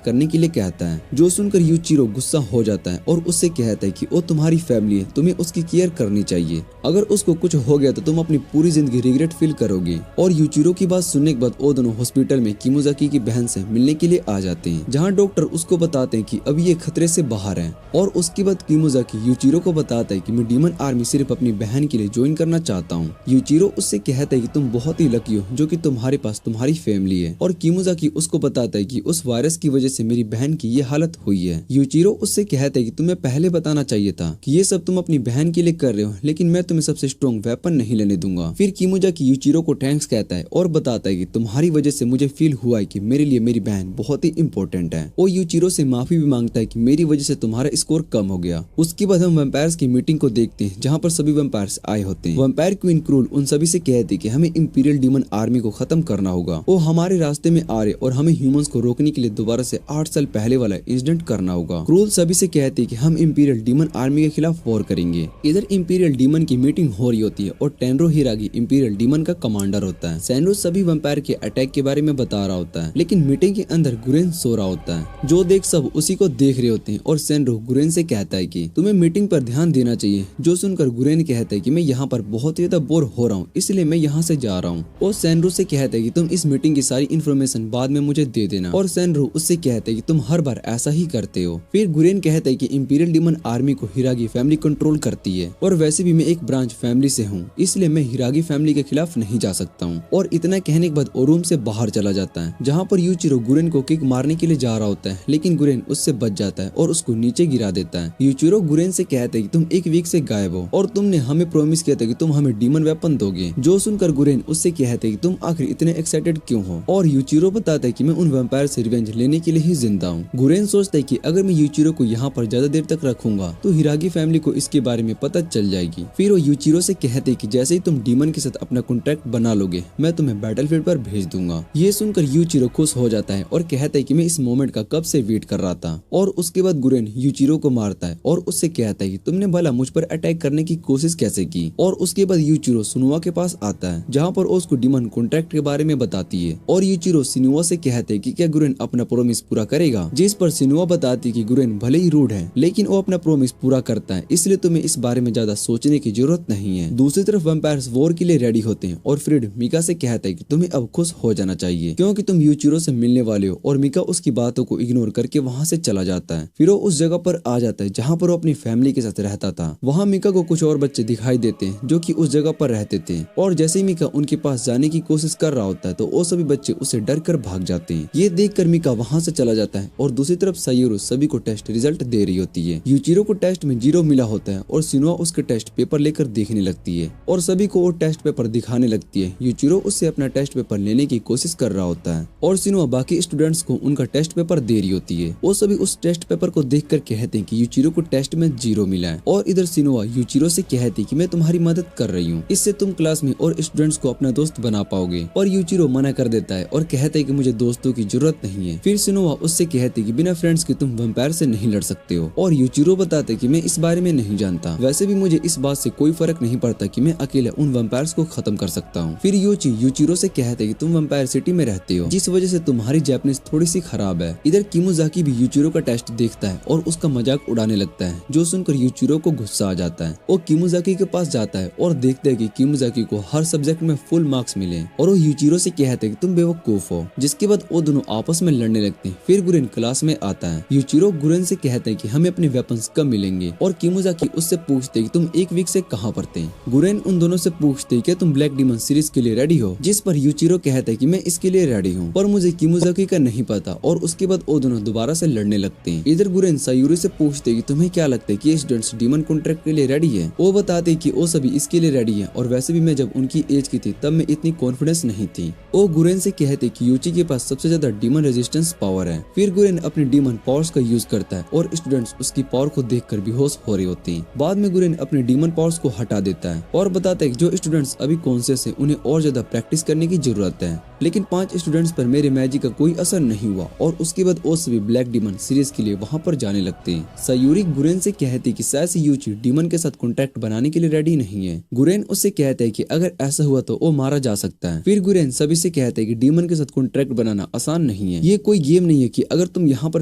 करने के लिए कहता है। जो सुनकर यूचिरो गुस्सा हो जाता है और उससे कहता है कि वो तुम्हारी फैमिली है, तुम्हें उसकी केयर करनी चाहिए, अगर उसको कुछ हो गया तो तुम अपनी पूरी जिंदगी रिग्रेट फील करोगे। और यूचिरो की बात सुनने के बाद वो दोनों हॉस्पिटल में किमोजाकी की बहन से मिलने के लिए आ जाते हैं, जहाँ डॉक्टर उसको बताते हैं कि अभी ये खतरे से बाहर है। और उसके बाद किमोजाकी यूचिरो को बताता है कि मैं डीमन आर्मी सिर्फ अपनी बहन के लिए ज्वाइन करना चाहता हूँ। यूचिरो उससे कहता है कि तुम बहुत ही लकी हो जो कि तुम्हारे पास तुम्हारी फैमिली है। और किमोजाकी उसको बताता है कि उस वायरस की वजह से मेरी बहन की ये हालत हुई है। यूचिरो उससे कहता है कि तुम्हें पहले बताना चाहिए था कि ये सब तुम अपनी बहन के लिए कर रहे हो, लेकिन मैं तुम्हें सबसे स्ट्रॉन्ग वेपन नहीं लेने दूंगा। फिर किमुजाकी यूचिरो को थैंक्स कहता है और बताता है कि तुम्हारी वजह से मुझे फील हुआ है कि मेरे लिए मेरी बहन बहुत ही इंपॉर्टेंट है। वो यूचिरो से माफी भी मांगता है कि मेरी वजह से तुम्हारा स्कोर कम हो गया। उसके बाद हम वैम्पायर्स की मीटिंग को देखते हैं जहाँ पर सभी वैम्पायर्स आए होते हैं। वैम्पायर क्वीन क्रूल उन सभी से कहती है कि हमें इंपीरियल डीमन आर्मी को खत्म करना होगा। वो हमारे रास्ते में आ रहे और हमें ह्यूमंस को रोकने के लिए दोबारा से 8 साल पहले वाला इंसिडेंट करना होगा। क्रूल सभी से कहती है कि हम इंपीरियल डीमन आर्मी के खिलाफ वॉर करेंगे। इधर इंपीरियल डीमन की मीटिंग हो रही होती है और टेनरो हिरागी इंपीरियल डीमन का कमांडर होता है। सेनरो सभी वैम्पायर के अटैक के बारे में बता रहा होता है, लेकिन मीटिंग के अंदर गुरेन सो रहा होता है। जो देख सब उसी को देख रहे होते हैं और सेनरो गुरेन से कहता है कि तुम्हें मीटिंग पर ध्यान देना चाहिए। जो सुनकर गुरेन कहता है कि मैं यहाँ पर बहुत ही ज्यादा बोर हो रहा हूँ, इसलिए मैं यहाँ से जा रहा हूँ। और सेनरो से कहता है कि तुम इस मीटिंग की सारी इन्फॉर्मेशन बाद में मुझे दे देना। और सेनरो उससे कहता है कि तुम हर बार ऐसा ही करते हो। फिर गुरेन कहता है कि इंपीरियल डीमन आर्मी को हिरागी फैमिली कंट्रोल करती है और वैसे भी मैं एक ब्रांच फैमिली से हूँ, इसलिए मैं हिरागी फैमिली के खिलाफ नहीं जा सकता हूँ। और इतना कहने के बाद वो रूम से बाहर चला जाता है, जहाँ पर यूचिरो गुरेन को किक मारने के लिए जा रहा होता है, लेकिन गुरेन उससे बच जाता है और उसको नीचे गिरा देता है। यूचिरो गुरेन से कहता है कि तुम एक वीक से गायब हो और तुमने हमें प्रॉमिस किया था कि तुम हमें डीमन वेपन दोगे। जो सुनकर गुरेन उससे कहता है कि तुम आखिर इतने एक्साइटेड क्यों हो। और यूचिरो बताता है कि मैं उन वैम्पायर से रिवेंज लेने के लिए ही जिंदा हूँ। गुरेन सोचता है कि अगर मैं यूचिरो को यहाँ पर ज्यादा देर तक रखूंगा तो हिरागी फैमिली को इसके बारे में पता चल जाएगी। फिर वो यूचिरो से कहते हैं कि जैसे ही तुम डीमन के साथ अपना कॉन्ट्रैक्ट बना लोगे मैं तुम्हें बैटलफील्ड पर भेज दूंगा। ये सुनकर यूचिरो खुश हो जाता है और कहता है कि मैं इस मोमेंट का कब से वेट कर रहा था। और उसके बाद गुरेन यूचिरो को मारता है और उससे कहता है कि तुमने भला मुझ पर अटैक करने की कोशिश कैसे की। और उसके बाद यूचिरो सुनुआ के पास आता है, जहाँ पर उसको डीमन कॉन्ट्रैक्ट के बारे में बताती है। और यूचिरो सिनुआ से कहते हैं कि क्या गुरेन अपना प्रॉमिस पूरा करेगा, जिस पर सिनुआ बताती है कि गुरेन भले ही रूड है लेकिन वो अपना प्रॉमिस पूरा करता है, इसलिए तुम्हें इस बारे में ज्यादा सोचने की जरूरत नहीं है। दूसरी तरफ वैम्पायर्स वॉर के लिए रेडी होते हैं और फ्रिड मिका से कहता है कि तुम्हें अब खुश हो जाना चाहिए क्योंकि तुम यूचिरो से मिलने वाले हो। और मिका उसकी बातों को इग्नोर करके वहाँ से चला जाता है। फिर वो उस जगह पर आ जाता है जहाँ पर वो अपनी फैमिली के साथ रहता था। वहाँ मिका को कुछ और बच्चे दिखाई देते हैं जो कि उस जगह पर रहते थे। और जैसे ही मिका उनके पास जाने की कोशिश कर रहा होता है तो वो सभी बच्चे उसे डर कर भाग जाते हैं। ये देखकर मिका वहाँ से चला जाता है और दूसरी तरफ सायूरो सभी को टेस्ट रिजल्ट दे रही होती है। यूचिरो को टेस्ट में 0 मिला होता है और सिनुआ उसके टेस्ट पेपर लेकर देखने लगती है और सभी को वो टेस्ट पेपर दिखाने लगती है। यूचिरो उससे अपना टेस्ट पेपर लेने की कोशिश कर रहा होता है और सिनुआ बाकी स्टूडेंट्स को उनका टेस्ट पेपर दे रही होती है। वो सभी उस टेस्ट पेपर को देखकर कहते हैं कि यूचिरो को टेस्ट में 0 मिला है। और इधर सिनुआ यूचिरो से कहती है कि मैं तुम्हारी मदद कर रही हूँ, इससे तुम क्लास में और स्टूडेंट्स को अपना दोस्त बना पाओगे। और यूचिरो मना कर देता है और कहता है कि मुझे दोस्तों की जरूरत नहीं है। फिर सिनुआ उससे कहती है कि बिना फ्रेंड्स के तुम वैम्पायर से नहीं लड़ सकते हो। और यूचिरो बताते कि मैं इस बारे में नहीं जानता, वैसे भी मुझे इस बात से कोई फर्क नहीं पड़ता कि मैं अकेले उन वैम्पायर्स को खत्म कर सकता हूँ। फिर यूचिरो से कहते कि तुम वैम्पायर सिटी में रहते हो, जिस वजह से तुम्हारी जापानीज थोड़ी सी खराब है। इधर किमुजाकी भी यूचिरो का टेस्ट देखता है और उसका मजाक उड़ाने लगता है, जो सुनकर यूचिरो को गुस्सा आ जाता है। वो किमुजाकी के पास जाता है और देखता है कि किमुजाकी को हर सब्जेक्ट में फुल मार्क्स मिले और वो यूचिरो से कहते हैं कि तुम बेवकूफ हो। जिसके बाद वो दोनों आपस में लड़ने लगते हैं। फिर गुरेन क्लास में आता है। यूचिरो गुरेन से कहते हैं कि हमें अपने वेपन्स कब मिलेंगे और किमुजाकी उससे पूछते हैं कि तुम एक वीक से कहाँ पर थे। गुरेन उन दोनों से पूछते हैं कि तुम ब्लैक डीमन सीरीज के लिए रेडी हो, जिस पर यूचिरो कहता है कि मैं इसके लिए रेडी हूँ पर मुझे किमुजाकी का नहीं पता। और उसके बाद वो दोनों दोबारा से लड़ने लगते हैं। इधर गुरेन सायूरी से पूछते हैं कि तुम्हें क्या लगता है कि स्टूडेंट्स डीमन कॉन्ट्रैक्ट के लिए रेडी है। वो बताते हैं कि वो सभी इसके लिए रेडी है और वैसे भी मैं जब उनकी एज की थी तब मैं इतनी कॉन्फिडेंस नहीं थी। वो गुरेन से कहते कि यूची के पास सबसे ज्यादा डीमन रेजिस्टेंस पावर है। फिर गुरेन अपने डीमन पावर्स का यूज करता है और स्टूडेंट्स उसकी पावर को देखकर बेहोश हो रहे होते हैं। बाद में गुरेन अपने डीमन पावर्स को हटा देता है और बताता है कि जो स्टूडेंट्स अभी कॉन्शियस है उन्हें और ज्यादा प्रैक्टिस करने की जरूरत है। लेकिन 5 स्टूडेंट्स पर मेरे मैजिक का कोई असर नहीं हुआ और उसके बाद वो सभी ब्लैक डीमन सीरीज के लिए वहाँ पर जाने लगते हैं। सायूरी गुरेन से कहती कि शायद से यूची डीमन के साथ कॉन्ट्रैक्ट बनाने के लिए रेडी नहीं है। गुरेन उससे कहता है कि अगर ऐसा हुआ तो वो मारा जा सकता है। फिर गुरेन सभी से कहता है कि डीमन के साथ कॉन्ट्रैक्ट बनाना आसान नहीं है। ये कोई गेम नहीं है कि अगर तुम यहाँ पर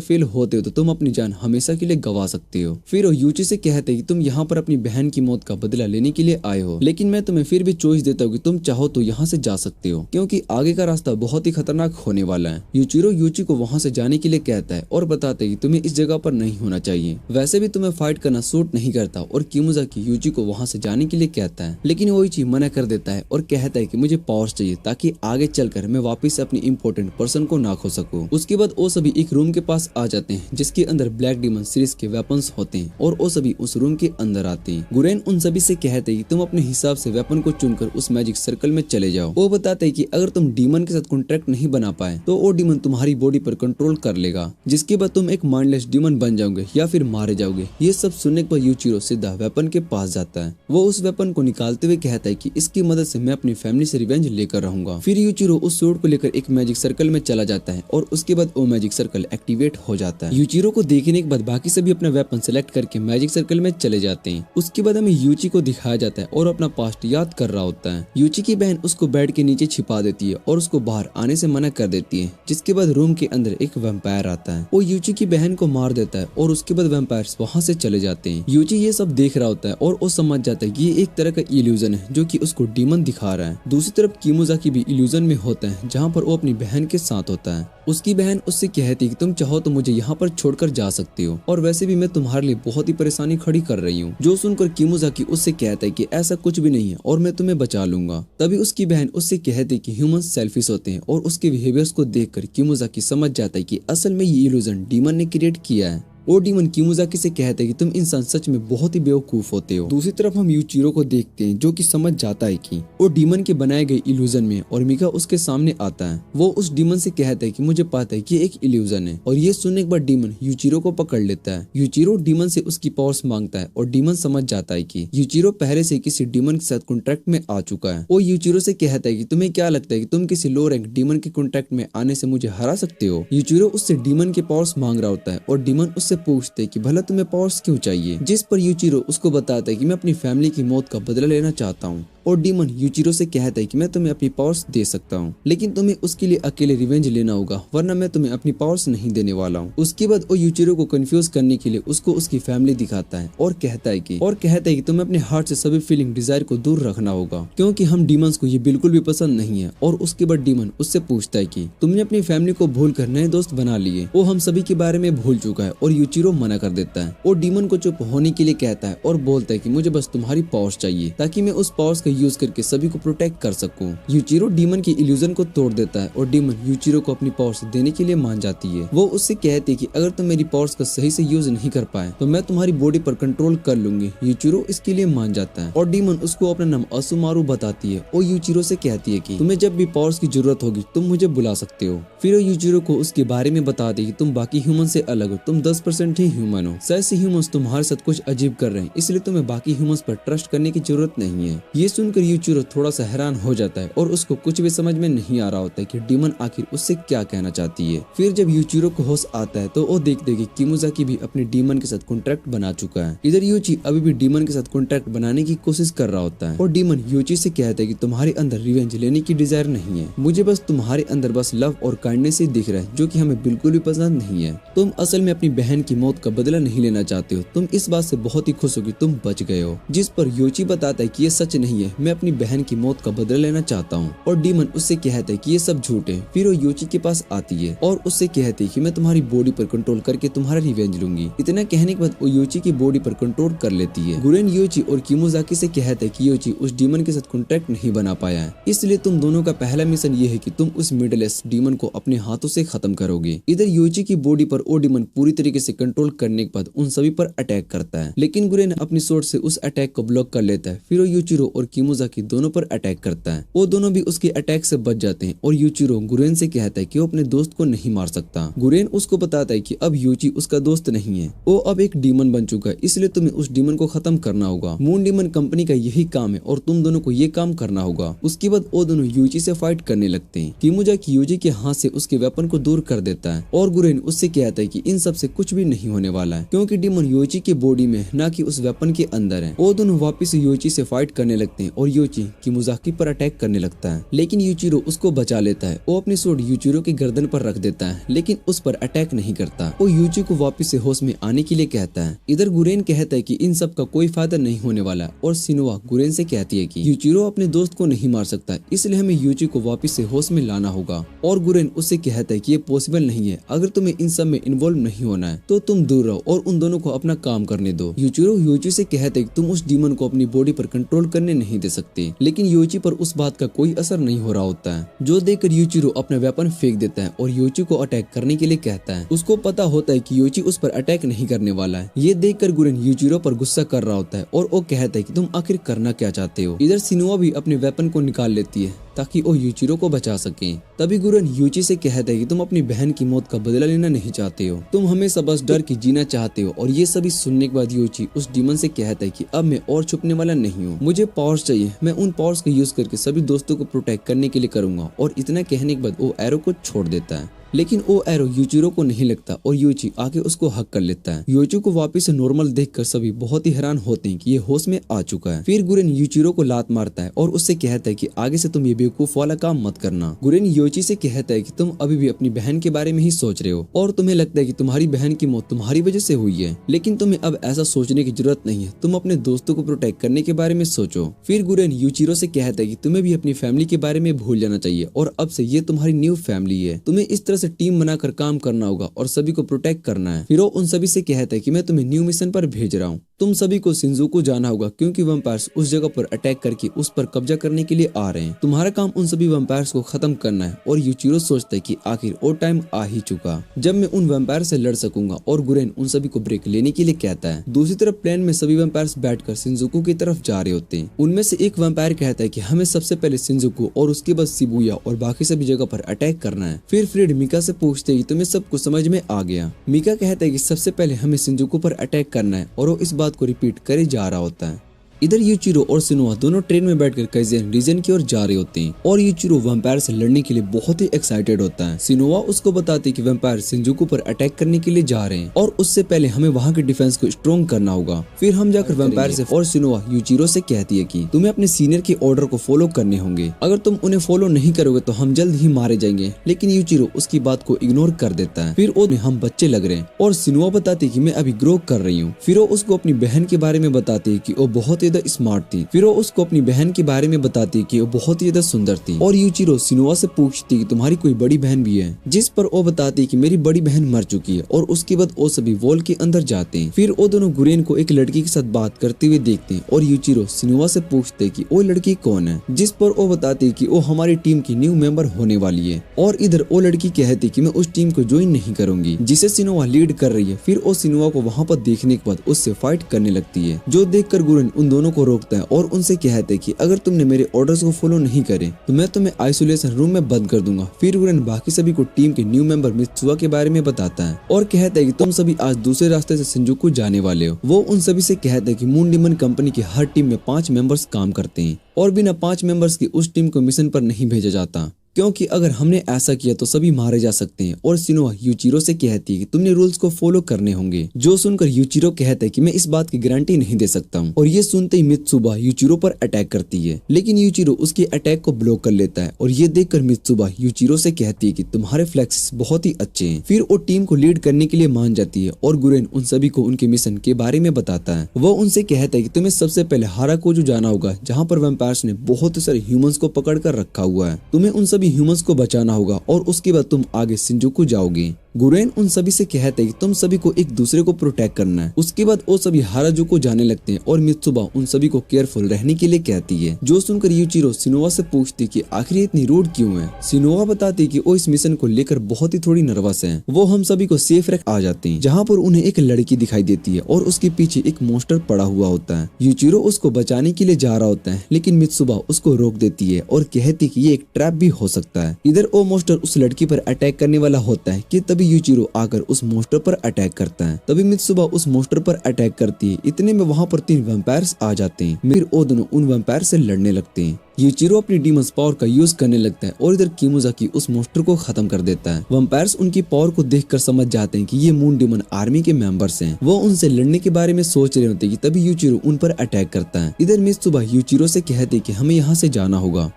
फेल होते हो तो तुम अपनी जान हमेशा के लिए गवा सकते हो। फिर वो यूची से कहते हैं कि तुम यहाँ पर अपनी बहन की मौत का बदला लेने के लिए आए हो, लेकिन मैं तुम्हें फिर भी चॉइस देता हूँ कि तुम चाहो तो यहाँ से जा सकते हो क्योंकि आगे का रास्ता बहुत ही खतरनाक होने वाला है। यूचिरो यूची को वहाँ से जाने के लिए कहता है और बताता है कि तुम्हें इस जगह पर नहीं होना चाहिए, वैसे भी तुम्हें फाइट करना सूट नहीं करता। और किमोजाकी यूची को वहाँ से जाने के लिए कहता है, लेकिन ओइची मना कर देता है और कहता है कि मुझे पावर्स चाहिए ताकि आगे चलकर मैं वापस अपनी इम्पोर्टेंट पर्सन को ना खो सकूं। उसके बाद वो सभी एक रूम के पास आ जाते हैं जिसके अंदर ब्लैक डीमन सीरीज के वेपन्स होते हैं और वो सभी उस रूम के अंदर आते हैं। गुरेन उन सभी से कहते हैं कि तुम अपने हिसाब से वेपन को चुनकर उस मैजिक सर्कल में चले जाओ। वो बताते हैं कि अगर तुम डीमन के साथ कॉन्ट्रैक्ट नहीं बना पाए तो वो डीमन तुम्हारी बॉडी पर कंट्रोल कर लेगा, जिसके बाद तुम एक माइंडलेस डीमन बन जाओगे या फिर मारे जाओगे। ये सब सुनने पर यूचिरो सीधा वेपन के पास जाता है। वो उस वेपन को निकालते हुए कहता है कि इसकी मदद से मैं अपनी फैमिली से रिवेंज लेकर रहूंगा। फिर यूचिरो उस सूट को लेकर एक मैजिक सर्कल में चला जाता है और उसके बाद वो मैजिक सर्कल एक्टिवेट हो जाता है। यूचिरो को देखने के बाद बाकी सभी अपना वेपन सेलेक्ट करके मैजिक सर्कल में चले जाते हैं। उसके बाद हमें यूची को दिखाया जाता है और अपना पास्ट याद कर रहा होता है। यूची की बहन उसको बेड के नीचे छिपा देती है और उसको बाहर आने से मना कर देती है, जिसके बाद रूम के अंदर एक वैम्पायर आता है। वो यूची की बहन को मार देता है और उसके बाद वैम्पायर्स वहाँ से चले जाते हैं। यूची ये सब देख रहा होता है और वो समझ जाता है कि ये एक तरह का इल्यूजन है जो कि उसको डीमन दिखा रहा है। दूसरी तरफ किमोजाकी भी इल्यूजन में होता है जहाँ पर वो अपनी बहन के साथ होता है। उसकी बहन उससे कहती है कि तुम चाहो तो मुझे यहाँ पर छोड़कर जा सकते हो और वैसे भी मैं तुम्हारे लिए बहुत ही परेशानी खड़ी कर रही हूँ। जो सुनकर किमोजाकी उससे कहता है कि ऐसा कुछ भी नहीं है और मैं तुम्हें बचा लूंगा। तभी उसकी बहन उससे कहती है कि ह्यूमंस सेल्फिश होते हैं और उसके बिहेवियर्स को देखकर किमोजाकी समझ जाता है कि असल में ये इल्यूजन डीमन ने क्रिएट किया है। वो डीमन किमोजाकी से कहते हैं कि तुम इंसान सच में बहुत ही बेवकूफ होते हो। दूसरी तरफ हम यूचिरो को देखते हैं जो कि समझ जाता है कि वो डीमन के बनाए गए इल्यूजन में और मिका उसके सामने आता है। वो उस डीमन से कहता है कि मुझे पता है कि ये एक इल्यूजन है और ये सुनने के बाद डीमन यूचिरो को पकड़ लेता है। यूचिरो डीमन से उसकी पावर्स मांगता है और डीमन समझ जाता है कि यूचिरो पहले से किसी डीमन के साथ कॉन्ट्रैक्ट में आ चुका है। वो यूचिरो से कहता है कि तुम्हें क्या लगता है कि तुम किसी लो रैंक डीमन के कॉन्ट्रैक्ट में आने से मुझे हरा सकते हो। यूचिरो उससे डीमन के पावर्स मांग रहा होता है और डीमन उससे पूछते है कि भला तुम्हें पावर्स क्यों चाहिए, जिस पर यूचिरो उसको बताता है कि मैं अपनी फैमिली की मौत का बदला लेना चाहता हूँ। और डीमन यूचिरो से कहता है कि मैं तुम्हें अपनी पावर्स दे सकता हूँ, लेकिन तुम्हें उसके लिए अकेले रिवेंज लेना होगा, वरना मैं तुम्हें अपनी पावर्स नहीं देने वाला हूँ। उसके बाद वो यूचिरो को कंफ्यूज करने के लिए उसको उसकी फैमिली दिखाता है और कहता है कि तुम्हें अपने हार्ट से सभी फीलिंग डिजायर को दूर रखना होगा, क्योंकि हम डीमंस को ये बिल्कुल भी पसंद नहीं है। और उसके बाद डीमन उससे पूछता है कि तुमने अपनी फैमिली को भूल कर नए दोस्त बना लिए, वो हम सभी के बारे में भूल चुका है। और यूचिरो मना कर देता है और डीमन को चुप होने के लिए कहता है और बोलता है कि मुझे बस तुम्हारी पावर्स चाहिए ताकि मैं उस पावर्स का यूज करके सभी को प्रोटेक्ट कर सकूं। यूचिरो डीमन की इल्यूजन को तोड़ देता है और डीमन यूचिरो को अपनी पावर्स देने के लिए मान जाती है। वो उससे कहती है कि अगर तुम मेरी पावर्स का सही से यूज नहीं कर पाए तो मैं तुम्हारी बॉडी पर कंट्रोल कर लूंगी। यूचिरो इसके लिए मान जाता है और डीमन उसको अपना नाम असुमारू बताती है और यूचिरो से कहती है कि तुम्हें जब भी पावर्स की जरूरत होगी तुम मुझे बुला सकते हो। फिर यूचिरो को उसके बारे में बता दे कि तुम बाकी ह्यूमन से अलग हो, तुम 10% ही ह्यूमन हो। शायद से ह्यूमंस तुम्हारे साथ कुछ अजीब कर रहे हैं, इसलिए तुम्हें बाकी ह्यूमंस पर ट्रस्ट करने की जरूरत नहीं है। ये सुनकर यूचिरो थोड़ा सा हैरान हो जाता है और उसको कुछ भी समझ में नहीं आ रहा होता है कि डीमन आखिर उससे क्या कहना चाहती है। फिर जब यूचिरो को होश आता है तो वो देखते कि किमोजाकी भी अपने डीमन के साथ कॉन्ट्रैक्ट बना चुका है। इधर यूची अभी भी डीमन के साथ कॉन्ट्रैक्ट बनाने की कोशिश कर रहा होता है और डीमन यूची से कहता है कि तुम्हारे अंदर रिवेंज लेने की डिजायर नहीं है, मुझे बस तुम्हारे अंदर बस लव और काइंडनेस ही दिख रहा है, जो कि हमें बिल्कुल भी पसंद नहीं है। तुम असल में अपनी बहन की मौत का बदला नहीं लेना चाहते हो, तुम इस बात से बहुत ही खुश हो कि तुम बच गए हो। जिस पर यूची बताता है कि ये सच नहीं है, मैं अपनी बहन की मौत का बदला लेना चाहता हूँ। और डीमन उससे कहता है कि ये सब झूठ है। फिर वो यूची के पास आती है और उससे कहती है कि मैं तुम्हारी बॉडी पर कंट्रोल करके तुम्हारा रिवेंज लूंगी। इतना कहने के बाद वो यूची की बॉडी पर कंट्रोल कर लेती है। गुरेन यूची और किमोजाकी से कहता है कि यूची उस डीमन के साथ कॉन्ट्रैक्ट नहीं बना पाया है, इसलिए तुम दोनों का पहला मिशन ये है कि तुम उस मिडलेस डीमन को अपने हाथों से खत्म करोगे। इधर यूची की बॉडी पर वो डीमन पूरी तरीके से कंट्रोल करने के बाद उन सभी पर अटैक करता है, लेकिन गुरेन अपनी सोर्ड से उस अटैक को ब्लॉक कर लेता है। फिर वो यूचिरो और किमोजाकी दोनों पर अटैक करता है। वो दोनों भी उसके अटैक से बच जाते हैं और यूचिरो गुरेन से कहता है कि वो अपने दोस्त को नहीं मार सकता। गुरेन उसको बताता है कि अब यूची उसका दोस्त नहीं है, वो अब एक डीमन बन चुका है, इसलिए तुम्हें उस डीमन को खत्म करना होगा। मून डीमन कंपनी का यही काम है और तुम दोनों को ये काम करना होगा। उसके बाद वो दोनों यूची से फाइट करने लगते हैं। किमोजाकी यूची के हाथ से उसके वेपन को दूर कर देता है और गुरेन उससे कहता है कि इन सब से कुछ भी नहीं होने वाला है, क्योंकि डीमन यूची की बॉडी में ना कि उस वेपन के अंदर है। वो दोनों वापिस यूची से फाइट करने लगते हैं और यूची किमोजाकी पर अटैक करने लगता है, लेकिन यूचिरो उसको बचा लेता है। वो अपनी स्वॉर्ड यूचिरो की गर्दन पर रख देता है, लेकिन उस पर अटैक नहीं करता। वो यूची को वापस से होश में आने के लिए कहता है। इधर गुरेन कहता है कि इन सब का कोई फायदा नहीं होने वाला, और शिनोआ गुरेन से कहती है कि यूचिरो अपने दोस्त को नहीं मार सकता, इसलिए हमें यूची को वापस से होश में लाना होगा। और गुरेन उससे कहता है कि ये पॉसिबल नहीं है, अगर तुम्हें इन सब में इन्वॉल्व नहीं होना है तो तुम दूर रहो और उन दोनों को अपना काम करने दो। यूचिरो यूची से कहता है कि तुम उस डीमन को अपनी बॉडी पर कंट्रोल करने नहीं दे सकते, लेकिन यूची पर उस बात का कोई असर नहीं हो रहा होता है, जो देखकर यूचिरो अपना वेपन फेंक देता है और यूची को अटैक करने के लिए कहता है। उसको पता होता है कि यूची उस पर अटैक नहीं करने वाला है। ये देखकर गुरेन यूचिरो पर गुस्सा कर रहा होता है और वो कहता है कि तुम आखिर करना क्या चाहते हो। इधर शिनोआ भी अपने वेपन को निकाल लेती है ताकि वो यूचिरो को बचा सके। तभी गुरेन यूची से कहता है कि तुम अपनी बहन की मौत का बदला लेना नहीं चाहते हो, तुम हमेशा बस डर के जीना चाहते हो। और ये सभी सुनने के बाद यूची उस डीमन से कहता है कि अब मैं और छुपने वाला नहीं हूँ, मुझे पावर्स चाहिए, मैं उन पावर्स का यूज करके सभी दोस्तों को प्रोटेक्ट करने के लिए करूंगा। और इतना कहने के बाद वो एरो को छोड़ देता है, लेकिन वो एरो यूचिरो को नहीं लगता और यूची आके उसको हक कर लेता है। यूची को वापस से नॉर्मल देखकर सभी बहुत ही हैरान होते हैं कि ये होश में आ चुका है। फिर गुरेन यूचिरो को लात मारता है और उससे कहता है कि आगे से तुम ये बेवकूफ वाला काम मत करना। गुरेन यूची से कहता है कि तुम अभी भी अपनी बहन के बारे में ही सोच रहे हो और तुम्हें लगता है कि तुम्हारी बहन की मौत तुम्हारी वजह से हुई है, लेकिन तुम्हें अब ऐसा सोचने की जरूरत नहीं है, तुम अपने दोस्तों को प्रोटेक्ट करने के बारे में सोचो। फिर गुरेन यूचिरो से कहता है कि तुम्हें भी अपनी फैमिली के बारे में भूल जाना चाहिए और अब से ये तुम्हारी न्यू फैमिली है, तुम्हें इस तरह से टीम बनाकर काम करना होगा और सभी को प्रोटेक्ट करना है। फिर वो उन सभी से कहता है कि मैं तुम्हें न्यू मिशन पर भेज रहा हूँ, तुम सभी को शिंजुकू जाना होगा क्योंकि वैम्पायर्स उस जगह पर अटैक करके उस पर कब्जा करने के लिए आ रहे हैं। तुम्हारा काम उन सभी वैम्पायर्स को खत्म करना है। और यूचिरो सोचता है कि आखिर वो टाइम आ ही चुका जब मैं उन वैम्पायर से लड़ सकूंगा। और गुरेन उन सभी को ब्रेक लेने के लिए कहता है। दूसरी तरफ प्लेन में सभी वैम्पायर्स बैठकर शिंजुकू की तरफ जा रहे होते हैं। उनमें से एक वैम्पायर कहता है कि हमें सबसे पहले शिंजुकू और उसके बाद शिबुया और बाकी सभी जगह पर अटैक करना है। फिर फ्रेड मिका से पूछते हैं कि तुम्हें सब कुछ समझ में आ गया। मिका कहता है कि सबसे पहले हमें शिंजुकू पर अटैक करना है और वो इस बात को रिपीट करे जा रहा होता है। इधर यूचिरो और शिनोआ दोनों ट्रेन में बैठकर काइजेन रीजन की ओर जा रहे होते हैं और यूचिरो वैम्पायर से लड़ने के लिए बहुत ही एक्साइटेड होता है। शिनोआ उसको बताती है कि वैम्पायर शिंजुकू पर अटैक करने के लिए जा रहे हैं और उससे पहले हमें वहां के डिफेंस को स्ट्रॉन्ग करना होगा। फिर हम जाकर वैम्पायर से और शिनोआ यूचिरो से कहती है कि तुम्हें अपने सीनियर के ऑर्डर को फॉलो करने होंगे, अगर तुम उन्हें फॉलो नहीं करोगे तो हम जल्द ही मारे जाएंगे। लेकिन यूचिरो उसकी बात को इग्नोर कर देता है। फिर वो हम बच्चे लग रहे हैं और शिनोआ बताती है कि मैं अभी ग्रो कर रही हूँ। फिर वो उसको अपनी बहन के बारे में बताती है कि वो बहुत ज्यादा स्मार्ट थी। फिर वो उसको अपनी बहन के बारे में बताती है कि वो बहुत ही ज्यादा सुंदर थी। और यूचिरो शिनोआ से पूछती है कि तुम्हारी कोई बड़ी बहन भी है, जिस पर वो बताती है कि मेरी बड़ी बहन मर चुकी है। और उसके बाद वो सभी वॉल के अंदर जाते हैं। फिर वो दोनों गुरेन को एक लड़की के साथ बात करते हुए देखते हैं और यूचिरो शिनोआ से पूछते हैं कि वो लड़की कौन है, जिस पर वो बताती है कि वो हमारी टीम की न्यू मेंबर होने वाली है। और इधर वो लड़की कहती है कि मैं उस टीम को ज्वाइन नहीं करूंगी जिसे शिनोआ लीड कर रही है। फिर वो शिनोआ को वहाँ पर देखने के बाद उससे फाइट करने लगती है, जो देखकर गुरेन उन दोनों को रोकता है और उनसे कहते हैं कि अगर तुमने मेरे ऑर्डर्स को फॉलो नहीं करे तो मैं तुम्हें आइसोलेशन रूम में बंद कर दूंगा। फिर गुरेन बाकी सभी को टीम के न्यू मेंबर मित्सुआ के बारे में बताता है और कहता है कि तुम सभी आज दूसरे रास्ते से शिंजुकू जाने वाले हो। वो उन सभी से कहता है कि मून डीमन कंपनी की हर टीम में 5 मेंबर्स काम करते हैं और बिना 5 मेंबर्स की उस टीम को मिशन पर नहीं भेजा जाता, क्योंकि अगर हमने ऐसा किया तो सभी मारे जा सकते हैं। और शिनोआ यूचिरो से कहती है कि तुमने रूल्स को फॉलो करने होंगे, जो सुनकर यूचिरो कहता है कि मैं इस बात की गारंटी नहीं दे सकता हूँ। और ये सुनते ही मित्सुबा यूचिरो पर अटैक करती है, लेकिन यूचिरो उसके अटैक को ब्लॉक कर लेता है। और ये देखकर मित्सुबा यूचिरो से कहती है कि तुम्हारे फ्लेक्स बहुत ही अच्छे हैं। फिर वो टीम को लीड करने के लिए मान जाती है और गुरेन उन सभी को उनके मिशन के बारे में बताता है। वो उनसे कहता है कि तुम्हें सबसे पहले हाराकोजू जाना होगा, जहाँ पर वैम्पायर्स ने बहुत सारे ह्यूमंस को पकड़ कर रखा हुआ है। तुम्हें उन सभी ह्यूमंस को बचाना होगा और उसके बाद तुम आगे शिंजुकू जाओगे। गुरेन उन सभी से कहते हैं कि तुम सभी को एक दूसरे को प्रोटेक्ट करना है। उसके बाद वो सभी हाराजुकू जाने लगते हैं और मित्सुबा उन सभी को केयरफुल रहने के लिए कहती है, जो सुनकर यूचिरो शिनोआ से पूछती कि आखिर इतनी रूड क्यों है। शिनोआ बताती कि वो इस मिशन को लेकर बहुत ही थोड़ी नर्वस है। वो हम सभी को सेफ रख आ जाते हैं, जहाँ पर उन्हें एक लड़की दिखाई देती है और उसके पीछे एक मॉन्स्टर पड़ा हुआ होता है। यूचिरो उसको बचाने के लिए जा रहा होता है, लेकिन मित्सुबा उसको रोक देती है और कहती कि ये एक ट्रैप भी हो सकता है। इधर वो मॉन्स्टर उस लड़की पर अटैक करने वाला होता है कि तभी यूचिरो आकर उस मॉन्स्टर पर अटैक करता है। तभी मित्सुबा उस मॉन्स्टर पर अटैक करती है। इतने में वहाँ पर 3 वैम्पायर्स आ जाते हैं। फिर वो दोनों उन वैम्पायर से लड़ने लगते हैं। यूचिरो अपनी डीमंस पावर का यूज करने लगता है और इधर किमोजाकी उस मॉन्स्टर को खत्म कर देता है। वैम्पायर्स उनकी पावर को देखकर समझ जाते हैं कि ये मून डिमन आर्मी के मेंबर्स हैं। वो उनसे लड़ने के बारे में सोच रहे होते हैं कि तभी यूचिरो उन पर अटैक करता है। इधर मित्सुबा यूचिरो से कहते हैं कि हमें यहाँ से जाना होगा,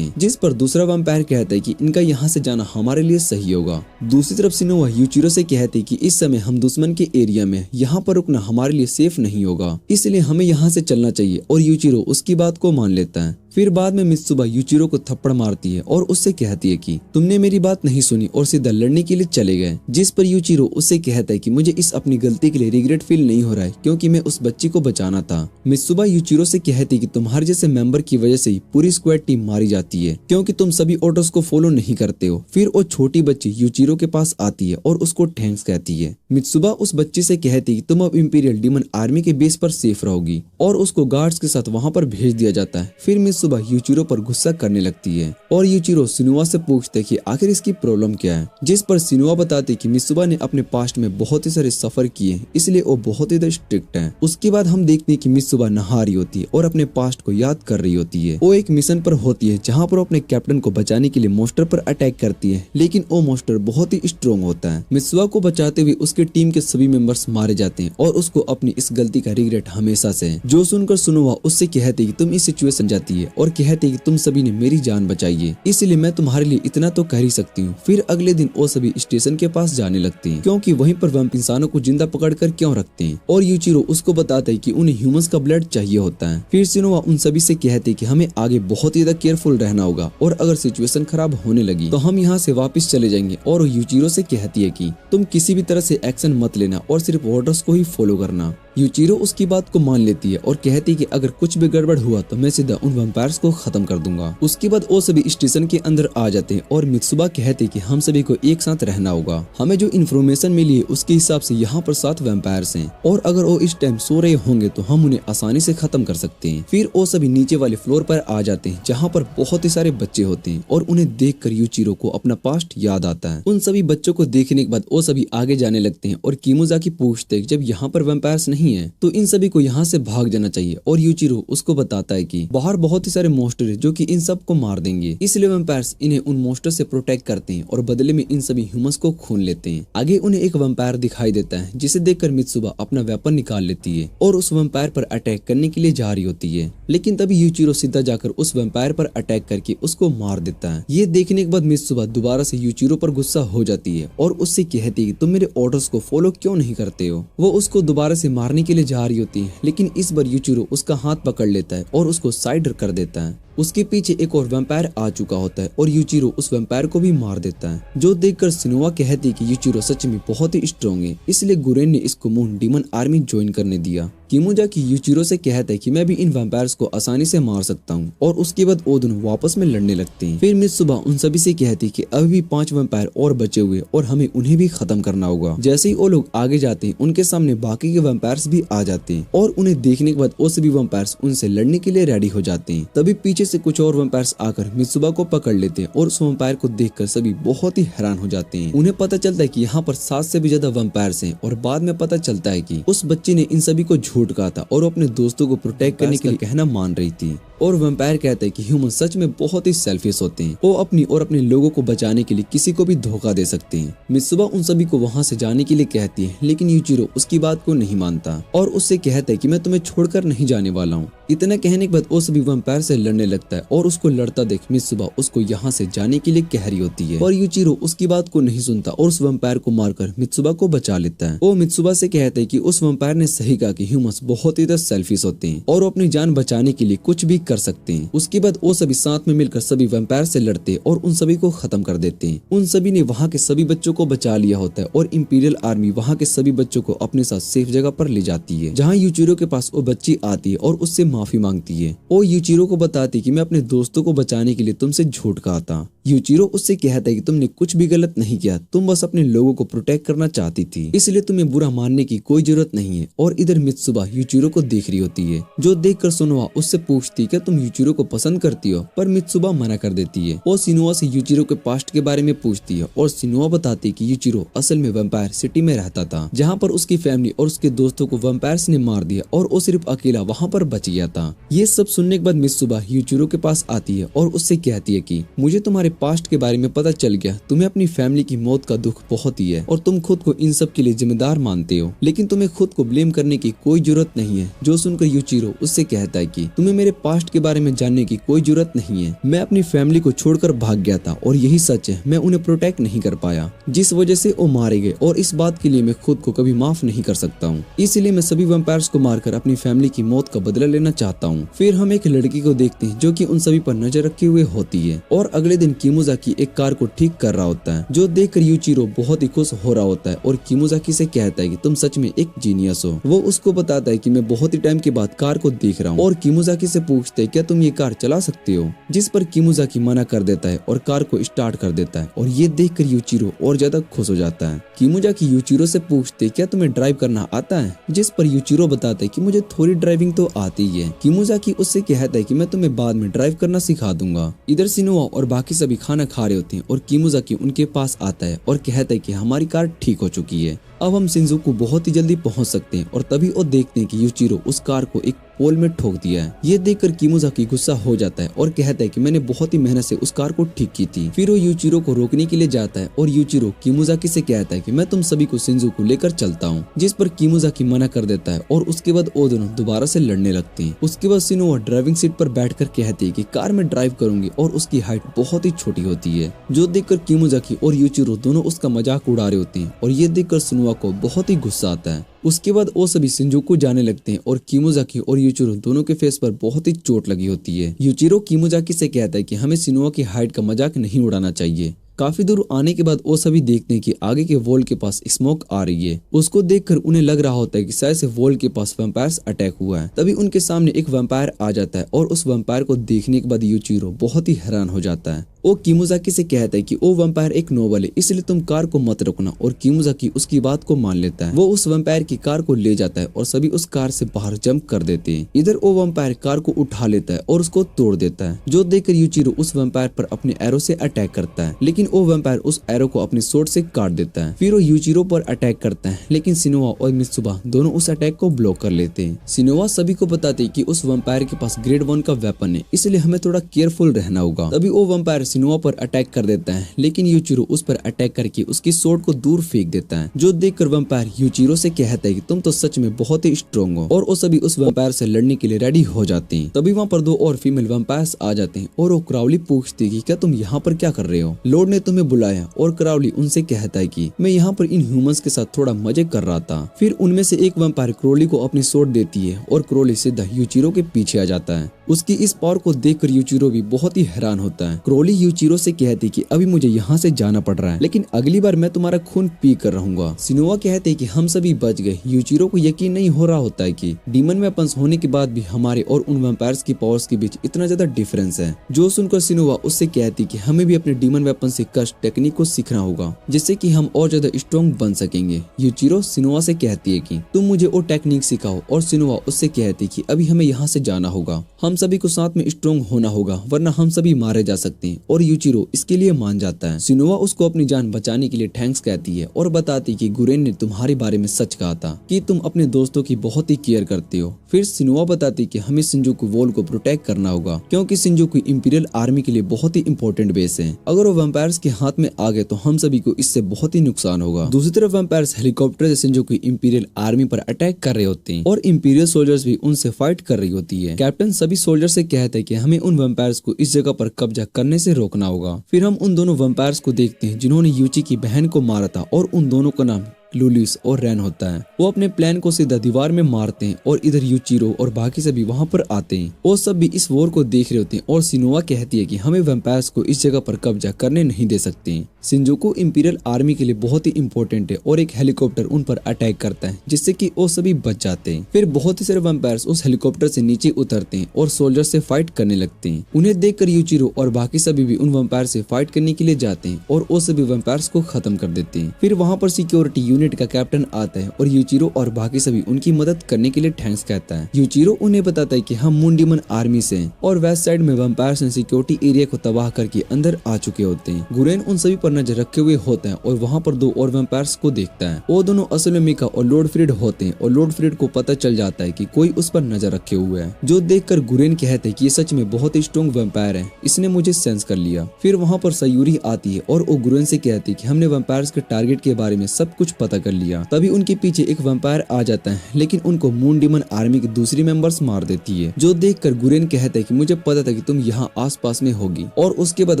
जिस पर दूसरा वैम्पायर कहता है कि इनका यहाँ से जाना हमारे लिए सही होगा। दूसरी तरफ सिनोवा यूचिरो से कहते हैं कि इस समय हम दुश्मन के एरिया में, यहाँ पर रुकना हमारे लिए सेफ नहीं होगा, इसलिए हमें यहाँ से चलना चाहिए और यूचिरो उसकी बात को मान लेता है। फिर बाद में मित्सुबा यूचिरो को थप्पड़ मारती है और उससे कहती है कि तुमने मेरी बात नहीं सुनी और सीधा लड़ने के लिए चले गए। जिस पर यूचिरो उससे कहता है कि मुझे इस अपनी गलती के लिए रिग्रेट फील नहीं हो रहा है क्योंकि मैं उस बच्ची को बचाना था। मित्सुबा यूचिरो से कहती है कि तुम्हारे जैसे मेंबर की वजह से ही पूरी स्क्वाड टीम मारी जाती है क्योंकि तुम सभी ऑर्डर्स को फॉलो नहीं करते हो। फिर वो छोटी बच्ची यूचिरो के पास आती है और उसको थैंक्स कहती है। मित्सुबा उस बच्ची से कहती है कि तुम अब इंपीरियल डीमन आर्मी के बेस पर सेफ रहोगी और उसको गार्ड्स के साथ वहाँ पर भेज दिया जाता है। फिर मित्सुबा यूचिरो पर गुस्सा करने लगती है और यूचिरो सिनुआ से पूछते कि आखिर इसकी प्रॉब्लम क्या है। जिस पर सिनुआ बताते कि मित्सुबा ने अपने पास्ट में बहुत ही सारे सफर किए इसलिए वो बहुत ही स्ट्रिक्ट है। उसके बाद हम देखते हैं कि मित्सुबा नहा रही होती है और अपने पास्ट को याद कर रही होती है। वो एक मिशन पर होती है जहाँ पर अपने कैप्टन को बचाने के लिए मॉन्स्टर पर अटैक करती है, लेकिन वो मॉन्स्टर बहुत ही स्ट्रॉन्ग होता है। मित्सुबा को बचाते हुए उसके टीम के सभी मेंबर्स मारे जाते हैं और उसको अपनी इस गलती का रिग्रेट हमेशा से है। जो सुनकर सुनुआ उससे कहती कि तुम इस सिचुएशन जाती है और कहती कि तुम सभी ने मेरी जान बचाई है, इसलिए मैं तुम्हारे लिए इतना तो कर ही सकती हूँ। फिर अगले दिन वो सभी स्टेशन के पास जाने लगते हैं क्योंकि वहीं पर वैम्प इंसानों को जिंदा पकड़कर क्यों रखते हैं और यूचिरो उसको बताता है कि उन्हें ह्यूमंस का ब्लड चाहिए होता है। फिर सिनुआ उन सभी से कहते कि हमें आगे बहुत ही ज्यादा केयरफुल रहना होगा और अगर सिचुएशन खराब होने लगी तो हम यहाँ से वापस चले जाएंगे। और यूचिरो से कहती है कि तुम किसी भी तरह से एक्शन मत लेना और सिर्फ ऑर्डर्स को ही फॉलो करना। यूचिरो उसकी बात को मान लेती है और कहती है कि अगर कुछ भी गड़बड़ हुआ तो मैं सीधा उन वैम्पायर्स को खत्म कर दूंगा। उसके बाद वो सभी स्टेशन के अंदर आ जाते हैं और मित्सुबा कहते हैं कि हम सभी को एक साथ रहना होगा। हमें जो इन्फॉर्मेशन मिली है उसके हिसाब से यहाँ पर 7 वैम्पायर्स हैं और अगर वो इस टाइम सो रहे होंगे तो हम उन्हें आसानी से खत्म कर सकते हैं। फिर वो सभी नीचे वाले फ्लोर पर आ जाते हैं जहाँ पर बहुत ही सारे बच्चे होते हैं और उन्हें देख कर यूचिरो को अपना पास्ट याद आता है। उन सभी बच्चों को देखने के बाद वो सभी आगे जाने लगते हैं और किमोजाकी पूछते हैं जब यहाँ पर वैम्पायर्स नहीं है तो इन सभी को यहाँ से भाग जाना चाहिए। और यूचिरो उसको बताता है कि बाहर बहुत ही सारे मॉन्स्टर है जो कि इन सब को मार देंगे, इसलिए वैम्पायर्स इन्हें उन मॉन्स्टर से प्रोटेक्ट करते हैं और बदले में इन सभी ह्यूमंस को खून लेते हैं। आगे उन्हें एक वैम्पायर दिखाई देता है जिसे देखकर मित्सुबा अपना वेपन निकाल लेती है और उस वैम्पायर पर अटैक करने के लिए जा रही होती है, लेकिन तभी यूचिरो सीधा जाकर उस वैम्पायर पर अटैक करके उसको मार देता है। ये देखने के बाद मित्सुबा दोबारा से यूचिरो पर गुस्सा हो जाती है और उससे कहती है कि तुम मेरे ऑर्डर्स को फॉलो क्यों नहीं करते हो। वो उसको दोबारा से मारने के लिए जा रही होती है, लेकिन इस बार यूचिरो उसका हाथ पकड़ लेता है और उसको साइड कर देता है। उसके पीछे एक और वैम्पायर आ चुका होता है और यूचिरो उस वैम्पायर को भी मार देता है। जो देखकर सिनुआ कहती कि यूचिरो सच में बहुत ही स्ट्रॉन्ग है, इसलिए गुरेन ने इसको मून डिमन आर्मी ज्वाइन करने दिया। किमोजाकी यूचिरो से कहता है कि मैं भी इन वैम्पायर्स को आसानी से मार सकता हूँ और उसके बाद वो दोनों वापस में लड़ने लगते हैं। फिर मित्सुबा उन सभी से कहती कि अभी भी 5 वैम्पायर और बचे हुए और हमें उन्हें भी खत्म करना होगा। जैसे ही वो लोग आगे जाते हैं उनके सामने बाकी के वैम्पायर्स भी आ जाते हैं और उन्हें देखने के बाद वो सभी वैम्पायर्स उनसे लड़ने के लिए रेडी हो जाते हैं। तभी पीछे से कुछ और वैम्पायर्स आकर मित्सुबा को पकड़ लेते हैं और उस वैम्पायर को देखकर सभी बहुत ही हैरान हो जाते हैं। उन्हें पता चलता है कि यहाँ पर 7 से भी ज्यादा वैम्पायर्स हैं और बाद में पता चलता है कि उस बच्ची ने इन सभी को झूठ कहा था और अपने दोस्तों को प्रोटेक्ट करने के लिए कहना मान रही थी। और वैम्पायर कहते हैं कि ह्यूमन सच में बहुत ही सेल्फिश होते हैं, वो अपनी और अपने लोगों को बचाने के लिए किसी को भी धोखा दे सकते हैं। मित्सुबा उन सभी को वहां से जाने के लिए कहती है, लेकिन यूचिरो उसकी बात को नहीं मानता और उससे कहता है कि मैं तुम्हें छोड़कर नहीं जाने वाला हूँ। इतना कहने के बाद वो सभी वैम्पायर से लड़ने लगता है और उसको लड़ता देख मित्सुबा उसको यहाँ से जाने के लिए कह रही होती है और यूचिरो उसकी बात को नहीं सुनता और उस वैम्पायर को मारकर मित्सुबा को बचा लेता है। वो मित्सुबा से कहता है कि उस वैम्पायर ने सही कहा कि ह्यूमंस बहुत ही सेल्फिश होते हैं और वो अपनी जान बचाने के लिए कुछ भी कर सकते हैं। उसके बाद वो सभी साथ में मिलकर सभी वैम्पायर से लड़ते और उन सभी को खत्म कर देते हैं। उन सभी ने वहाँ के सभी बच्चों को बचा लिया होता है और इंपीरियल आर्मी वहाँ के सभी बच्चों को अपने साथ सेफ जगह पर ले जाती है, जहाँ यूचिरो के पास वो बच्ची आती है और उससे माफी मांगती है। वो यूचिरो को बताती कि मैं अपने दोस्तों को बचाने के लिए तुमसे झूठ कहा था। यूचिरो उससे कहता है कि तुमने कुछ भी गलत नहीं किया, तुम बस अपने लोगों को प्रोटेक्ट करना चाहती थी, इसलिए तुम्हें बुरा मानने की कोई जरूरत नहीं है। और इधर मित्सुबा यूचिरो को देख रही होती है, जो देखकर सुनुआ उससे पूछती क्या तुम यूचिरो को पसंद करती हो, पर मित्सुबा मना कर देती है। वो सिनुआ से यूचिरो के पास्ट के बारे में पूछती है और सिनुआ बताती कि यूचिरो असल में वैम्पायर सिटी में रहता था, जहाँ पर उसकी फैमिली और उसके दोस्तों को वैम्पायर्स ने मार दिया और वो सिर्फ अकेला वहाँ पर बच गया था। ये सब सुनने के बाद मित्सुबा यूचिरो के पास आती है और उससे कहती है कि मुझे तुम्हारे पास्ट के बारे में पता चल गया, तुम्हें अपनी फैमिली की मौत का दुख बहुत ही है और तुम खुद को इन सब के लिए जिम्मेदार मानते हो, लेकिन तुम्हें खुद को ब्लेम करने की कोई जरूरत नहीं है। जो सुनकर यूचिरो उससे कहता है कि तुम्हें मेरे पास्ट के बारे में जानने की कोई जरूरत नहीं है, मैं अपनी फैमिली को छोड़कर भाग गया था और यही सच है, मैं उन्हें प्रोटेक्ट नहीं कर पाया, जिस वजह से वो मारे गए और इस बात के लिए मैं खुद को कभी माफ नहीं कर सकता हूँ। इसलिए मैं सभी वैम्पायर्स को मारकर अपनी फैमिली की मौत का बदला लेना चाहता हूँ। फिर हम एक लड़की को देखते हैं जो कि उन सभी पर नजर रखे हुए होती है और अगले दिन किमोजाकी एक कार को ठीक कर रहा होता है, जो देखकर यूचिरो बहुत ही खुश हो रहा होता है और किमोजाकी से कहता है कि तुम सच में एक जीनियस हो। वो उसको बताता है कि मैं बहुत ही टाइम के बाद कार को देख रहा हूँ और किमोजाकी से पूछता है क्या तुम ये कार चला सकते हो, जिस पर किमोजाकी मना कर देता है और कार को स्टार्ट कर देता है और ये देखकर यूचिरो और ज्यादा खुश हो जाता है। किमोजाकी यूचिरो से पूछते क्या तुम्हें ड्राइव करना आता है, जिस पर यूचिरो बताता है कि मुझे थोड़ी ड्राइविंग तो आती ही है। किमोजाकी उससे कहता है कि मैं तुम्हें बाद में ड्राइव करना सिखा दूंगा। इधर सिनुआ और बाकी सभी खाना खा रहे होते हैं और किमोजाकी उनके पास आता है और कहता है कि हमारी कार ठीक हो चुकी है, अब हम शिंजुकू बहुत ही जल्दी पहुंच सकते हैं। और तभी वो देखते हैं कि यूचिरो उस कार को एक पोल में ठोक दिया है। ये देखकर किमोजाकी गुस्सा हो जाता है और कहता है कि मैंने बहुत ही मेहनत से उस कार को ठीक की थी। फिर वो यूचिरो को रोकने के लिए जाता है और यूचिरो किमोजाकी से कहता है कि मैं तुम सभी को शिंजुकू लेकर चलता हूँ, जिस पर किमोजाकी मना कर देता है और उसके बाद वो दोनों दोबारा से लड़ने लगते हैं। उसके बाद सिनुआ ड्राइविंग सीट पर बैठकर कहती है कि कार में ड्राइव करूंगी और उसकी हाइट बहुत ही छोटी होती है, जो देखकर किमोजाकी और यूचिरो दोनों उसका मजाक उड़ा रहे होते हैं और ये देखकर सिनुआ को बहुत ही गुस्सा आता है। उसके बाद वो सभी शिंजुकू जाने लगते हैं और किमोजाकी और यूचिरो दोनों के फेस पर बहुत ही चोट लगी होती है। यूचिरो किमोजाकी से कहता है कि हमें सिनुआ की हाइट का मजाक नहीं उड़ाना चाहिए। काफी दूर आने के बाद वो सभी देखते हैं कि आगे के वॉल के पास स्मोक आ रही है। उसको देखकर उन्हें लग रहा होता है कि शायद से वॉल के पास वैम्पायर्स अटैक हुआ है। तभी उनके सामने एक वैम्पायर आ जाता है और उस वैम्पायर को देखने के बाद यूचिरो बहुत ही हैरान हो जाता है। वो किमोजाकी से कहता है कि वो वैम्पायर एक नोबल है, इसलिए तुम कार को मत रोकना, और किमोजाकी उसकी बात को मान लेता है। वो उस वैम्पायर की कार को ले जाता है और सभी उस कार से बाहर जंप कर देते हैं। इधर वो वैम्पायर कार को उठा लेता है और उसको तोड़ देता है, जो देखकर यूचिरो उस वैम्पायर पर अपने एरो से अटैक करता है, लेकिन वो वैम्पायर उस एरो को अपनी सोर्ड से काट देता है। फिर वो यूचिरो पर अटैक करता है, लेकिन सिनुआ और मित्सुबा दोनों उस अटैक को ब्लॉक कर लेते हैं। सिनुआ सभी को बताते हैं कि उस वैम्पायर के पास ग्रेड 1 का वेपन है, इसलिए हमें थोड़ा केयरफुल रहना होगा। तभी वो वैम्पायर सिनुआ पर अटैक कर देता है, लेकिन यूचिरो उस पर अटैक करके उसकी सोर्ड को दूर फेंक देता है, जो देखकर वैम्पायर यूचिरो से कहता है कि तुम तो सच में बहुत ही स्ट्रॉन्ग हो, और वो सभी उस वैम्पायर से लड़ने के लिए रेडी हो जाते हैं। तभी वहाँ पर 2 और फीमेल वैम्पायर्स आ जाते हैं और वो क्राउली पूछती है कि क्या तुम यहाँ पर क्या कर रहे हो, लॉर्ड ने तुम्हें बुलाया। और क्राउली उनसे कहता है कि मैं यहाँ पर इन ह्यूमंस के साथ थोड़ा मजे कर रहा था। फिर उनमें से एक वैम्पायर क्राउली को अपनी सोर्ड देती है और क्राउली सीधा यूचिरो के पीछे आ जाता है। उसकी इस पावर को देखकर यूचिरो भी बहुत ही हैरान होता है। क्राउली यूचिरो से कहती कि अभी मुझे यहाँ से जाना पड़ रहा है, लेकिन अगली बार मैं तुम्हारा खून पी कर रहूंगा। सिनुआ कहते हैं कि हम सभी बच गए। यूचिरो को यकीन नहीं हो रहा होता है कि डीमन वेपन्स होने के बाद भी हमारे और उन वैम्पायर्स की पावर्स के बीच इतना ज्यादा डिफरेंस है। जो सुनकर सिनुआ उससे कहती कि हमें भी अपने डीमन वेपन से कस्ट टेक्निक को सीखना होगा, जिससे कि हम और ज्यादा स्ट्रॉन्ग बन सकेंगे। यूचिरो सिनुआ से कहती है कि तुम मुझे वो टेक्निक सिखाओ, और सिनुआ उससे कहती कि अभी हमें यहाँ से जाना होगा, हम सभी को साथ में स्ट्रॉन्ग होना होगा, वरना हम सभी मारे जा सकते हैं। और यूचिरो इसके लिए मान जाता है। सिनुआ उसको अपनी जान बचाने के लिए थैंक्स कहती है और बताती कि गुरेन ने तुम्हारे बारे में सच कहा था कि तुम अपने दोस्तों की बहुत ही केयर करते हो। फिर सिनुआ बताती कि हमें शिंजुकू वॉल को प्रोटेक्ट करना होगा, क्योंकि शिंजुकू इंपीरियल आर्मी के लिए बहुत ही इंपॉर्टेंट बेस है। अगर वो वैम्पायर्स के हाथ में आ गए तो हम सभी को इससे बहुत ही नुकसान होगा। दूसरी तरफ वैम्पायर्स हेलीकॉप्टर से शिंजुकू इंपीरियल आर्मी पर अटैक कर रहे होते हैं और इंपीरियल सोल्जर्स भी उनसे फाइट कर रही होती है। कैप्टन सभी सोल्जर से कहता है कि हमें उन वैम्पायर्स को इस जगह पर कब्जा करने से रोकना होगा। फिर हम उन दोनों वैम्पायर्स को देखते हैं जिन्होंने यूची की बहन को मारा था, और उन दोनों का नाम लुलियस और रैन होता है। वो अपने प्लान को सीधा दीवार में मारते हैं और इधर यूचिरो और बाकी सभी वहाँ पर आते हैं। वो सब भी इस वॉर को देख रहे होते हैं और सिनुआ कहती है कि हमें वैम्पायर्स को इस जगह पर कब्जा करने नहीं दे सकते हैं। शिंजुकू इंपीरियल आर्मी के लिए बहुत ही इंपॉर्टेंट है और एक हेलीकॉप्टर उन पर अटैक करता है, जिससे कि वो सभी बच जाते हैं। फिर बहुत ही सारे वैम्पायर्स उस हेलीकॉप्टर से नीचे उतरते हैं और सोल्जर से फाइट करने लगते हैं। उन्हें देखकर यूचिरो और बाकी सभी भी उन वैम्पायर से फाइट करने के लिए जाते हैं और वो सभी वैम्पायर्स को खत्म कर देते हैं। फिर वहाँ पर सिक्योरिटी यूनिट का कैप्टन आता है और यूचिरो और बाकी सभी उनकी मदद करने के लिए थैंक्स कहता है। यूचिरो उन्हें बताता है कि हम मून डीमन आर्मी से हैं और वेस्ट साइड में वैम्पायर्स ने सिक्योरिटी एरिया को तबाह करके अंदर आ चुके होते हैं। गुरेन उन सभी पर नजर रखे हुए होता है और वहाँ पर दो और वैम्पायर्स को देखता है। वो दोनों असल में मिका और लॉर्ड फ्रीड होते हैं और लॉर्ड फ्रीड को पता चल जाता है कि कोई उस पर नजर रखे हुए है, जो देखकर गुरेन कहते हैं कि ये सच में बहुत ही स्ट्रॉन्ग वैम्पायर है, इसने मुझे सेंस कर लिया। फिर वहाँ पर सायूरी आती है और वो गुरेन से कहती है कि हमने वैम्पायर्स के टारगेट के बारे में सब कुछ पता कर लिया। तभी उनके पीछे एक वैम्पायर आ जाता है, लेकिन उनको मून डीमन आर्मी की दूसरी मेंबर्स मार देती है, जो देखकर गुरेन कहता है कि मुझे पता था कि तुम यहाँ आसपास में होगी। और उसके बाद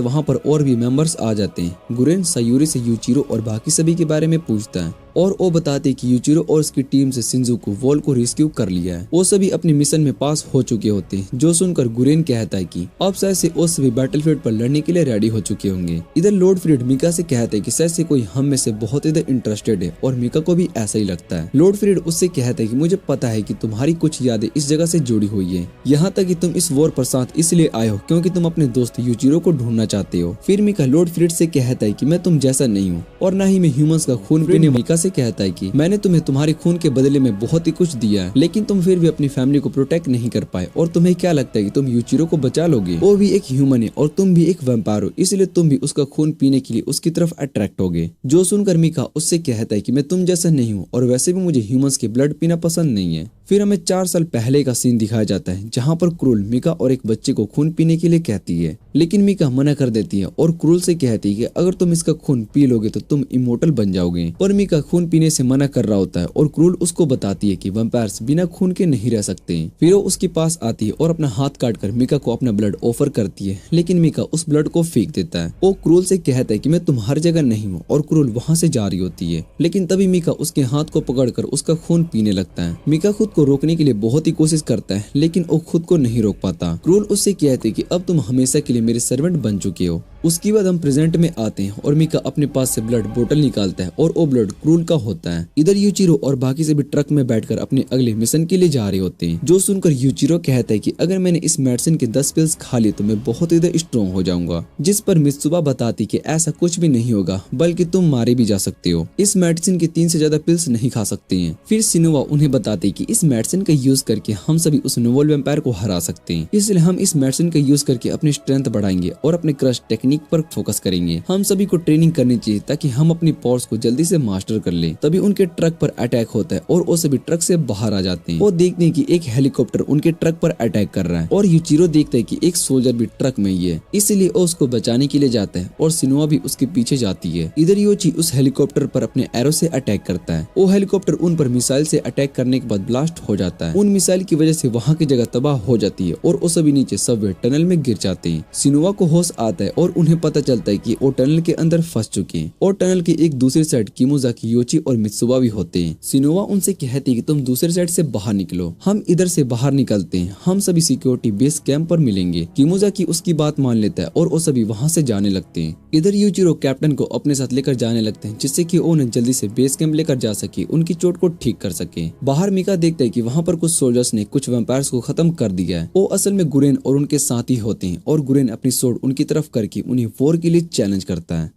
वहाँ पर और भी मेंबर्स आ जाते हैं। गुरेन सायूरी से यूचिरो और बाकी सभी के बारे में पूछता है और वो बताते कि यूचिरो और उसकी टीम से शिंजुकू वॉल को रेस्क्यू कर लिया है। वो सभी अपने मिशन में पास हो चुके होते हैं, जो सुनकर गुरेन कहता है कि अब शायद से वो सभी बैटलफील्ड पर लड़ने के लिए रेडी हो चुके होंगे। इधर लॉर्ड फ्रीड मिका से कहते हैं कि शायद से कोई हम में से बहुत इधर इंटरेस्टेड है और मिका को भी ऐसा ही लगता है। लॉर्ड फ्रीड उससे कहता है कि मुझे पता है कि तुम्हारी कुछ यादें इस जगह से जुड़ी हुई है, यहाँ तक कि तुम इस वॉर पर साथ इसलिए आए हो क्योंकि तुम अपने दोस्त यूचिरो को ढूंढना चाहते हो। फिर मिका लॉर्ड फ्रीड से कहता है कि मैं तुम जैसा नहीं हूँ और न ही मैं ह्यूमंस का खून पीने। मिका से कहता है कि मैंने तुम्हें तुम्हारे खून के बदले में बहुत ही कुछ दिया है, लेकिन तुम फिर भी अपनी फैमिली को प्रोटेक्ट नहीं कर पाए और तुम्हें क्या लगता है कि तुम यूचिरो को बचा लोगे? वो भी एक ह्यूमन है और तुम भी एक वैम्पायर हो, इसलिए तुम भी उसका खून पीने के लिए उसकी तरफ अट्रैक्ट होगे। जो सुनकर मिका उससे कहता है कि मैं तुम जैसा नहीं हूँ और वैसे भी मुझे ह्यूमंस के ब्लड पीना पसंद नहीं है। फिर हमें 4 साल पहले का सीन दिखाया जाता है, जहाँ पर क्रूल मिका और एक बच्चे को खून पीने के लिए कहती है, लेकिन मिका मना कर देती है और क्रूल से कहती है कि अगर तुम इसका खून पी लोगे तो तुम इमोर्टल बन जाओगे। पर मिका खून पीने से मना कर रहा होता है और क्रूल उसको बताती है कि वैम्पायर्स बिना खून के नहीं रह सकते। फिर वो उसके पास आती है और अपना हाथ काटकर मिका को अपना ब्लड ऑफर करती है, लेकिन मिका उस ब्लड को फेंक देता है। वो क्रूल से कहता है कि मैं तुम्हारी जगह नहीं हूँ और क्रूल वहाँ से जा रही होती है, लेकिन तभी मिका उसके हाथ को पकड़कर उसका खून पीने लगता है। मिका खुद को रोकने के लिए बहुत ही कोशिश करता है, लेकिन वो खुद को नहीं रोक पाता। क्रूल उससे कहते कि अब तुम हमेशा के लिए मेरे सर्वेंट बन चुके हो। उसके बाद हम प्रेजेंट में आते हैं और मिका अपने पास से ब्लड बोतल निकालता है और वो ब्लड क्रूल का होता है। इधर यूचिरो और बाकी से भी ट्रक में बैठकर अपने अगले मिशन के लिए जा रहे होते हैं, जो सुनकर यूचिरो कहता है कि अगर मैंने इस मेडिसिन के 10 पिल्स खा लिए तो मैं बहुत इधर स्ट्रॉन्ग हो जाऊंगा। जिस पर मित्सुबा बताती कि ऐसा कुछ भी नहीं होगा, बल्कि तुम मारे भी जा सकते हो। इस मेडिसिन के 3 से ज्यादा पिल्स नहीं खा सकते हैं। फिर सिनुआ उन्हें बताती कि इस मेडिसिन का यूज करके हम सभी उस नोवल वैम्पायर को हरा सकते हैं, इसलिए हम इस मेडिसिन का यूज करके अपनी स्ट्रेंथ बढ़ाएंगे और अपने क्रश टेक्निक पर फोकस करेंगे। हम सभी को ट्रेनिंग करनी चाहिए ताकि हम अपनी पावर्स को जल्दी से मास्टर कर ले। तभी उनके ट्रक पर अटैक होता है और वो सभी ट्रक से बाहर आ जाते हैं। वो देखते हैं कि एक हेलीकॉप्टर उनके ट्रक पर अटैक कर रहा है और यूचिरो देखता है कि एक सोल्जर भी ट्रक में ही है, इसलिए वो उसको बचाने के लिए जाता है और सिनुआ भी उसके पीछे जाती है। इधर योची उस हेलीकॉप्टर पर अपने एरो से अटैक करता है। वो हेलीकॉप्टर उन पर मिसाइल से अटैक करने के बाद ब्लास्ट हो जाता है। उन मिसाइल की वजह से वहाँ की जगह तबाह हो जाती है और वो सभी नीचे सबवे टनल में गिर जाते हैं। सिनुआ को होश आता है और उन्हें पता चलता है कि वो टनल के अंदर फंस चुके हैं और टनल के एक दूसरी साइड किमोजाकी, योची और मित्सुबा भी होते हैं। सिनुआ उनसे कहती है कि तुम दूसरी साइड से बाहर निकलो। हम इधर से बाहर निकलते हैं, हम सभी सिक्योरिटी बेस कैंप पर मिलेंगे। किमोजाकी उसकी बात मान लेता है और वो सभी वहाँ से जाने लगते हैं। इधर यूचिरो कैप्टन को अपने साथ लेकर जाने लगते हैं, जिससे कि उन्हें जल्दी से बेस कैंप लेकर जा सके, उनकी चोट को ठीक कर सके। बाहर मिका देखता है कि वहाँ पर कुछ सोल्जर्स ने कुछ वैम्पायर्स को खत्म कर दिया है। वो असल में गुरेन और उनके साथी होते हैं और गुरेन अपनी सोर्ड उनकी तरफ करके उन्हें वॉर के लिए चैलेंज करता है।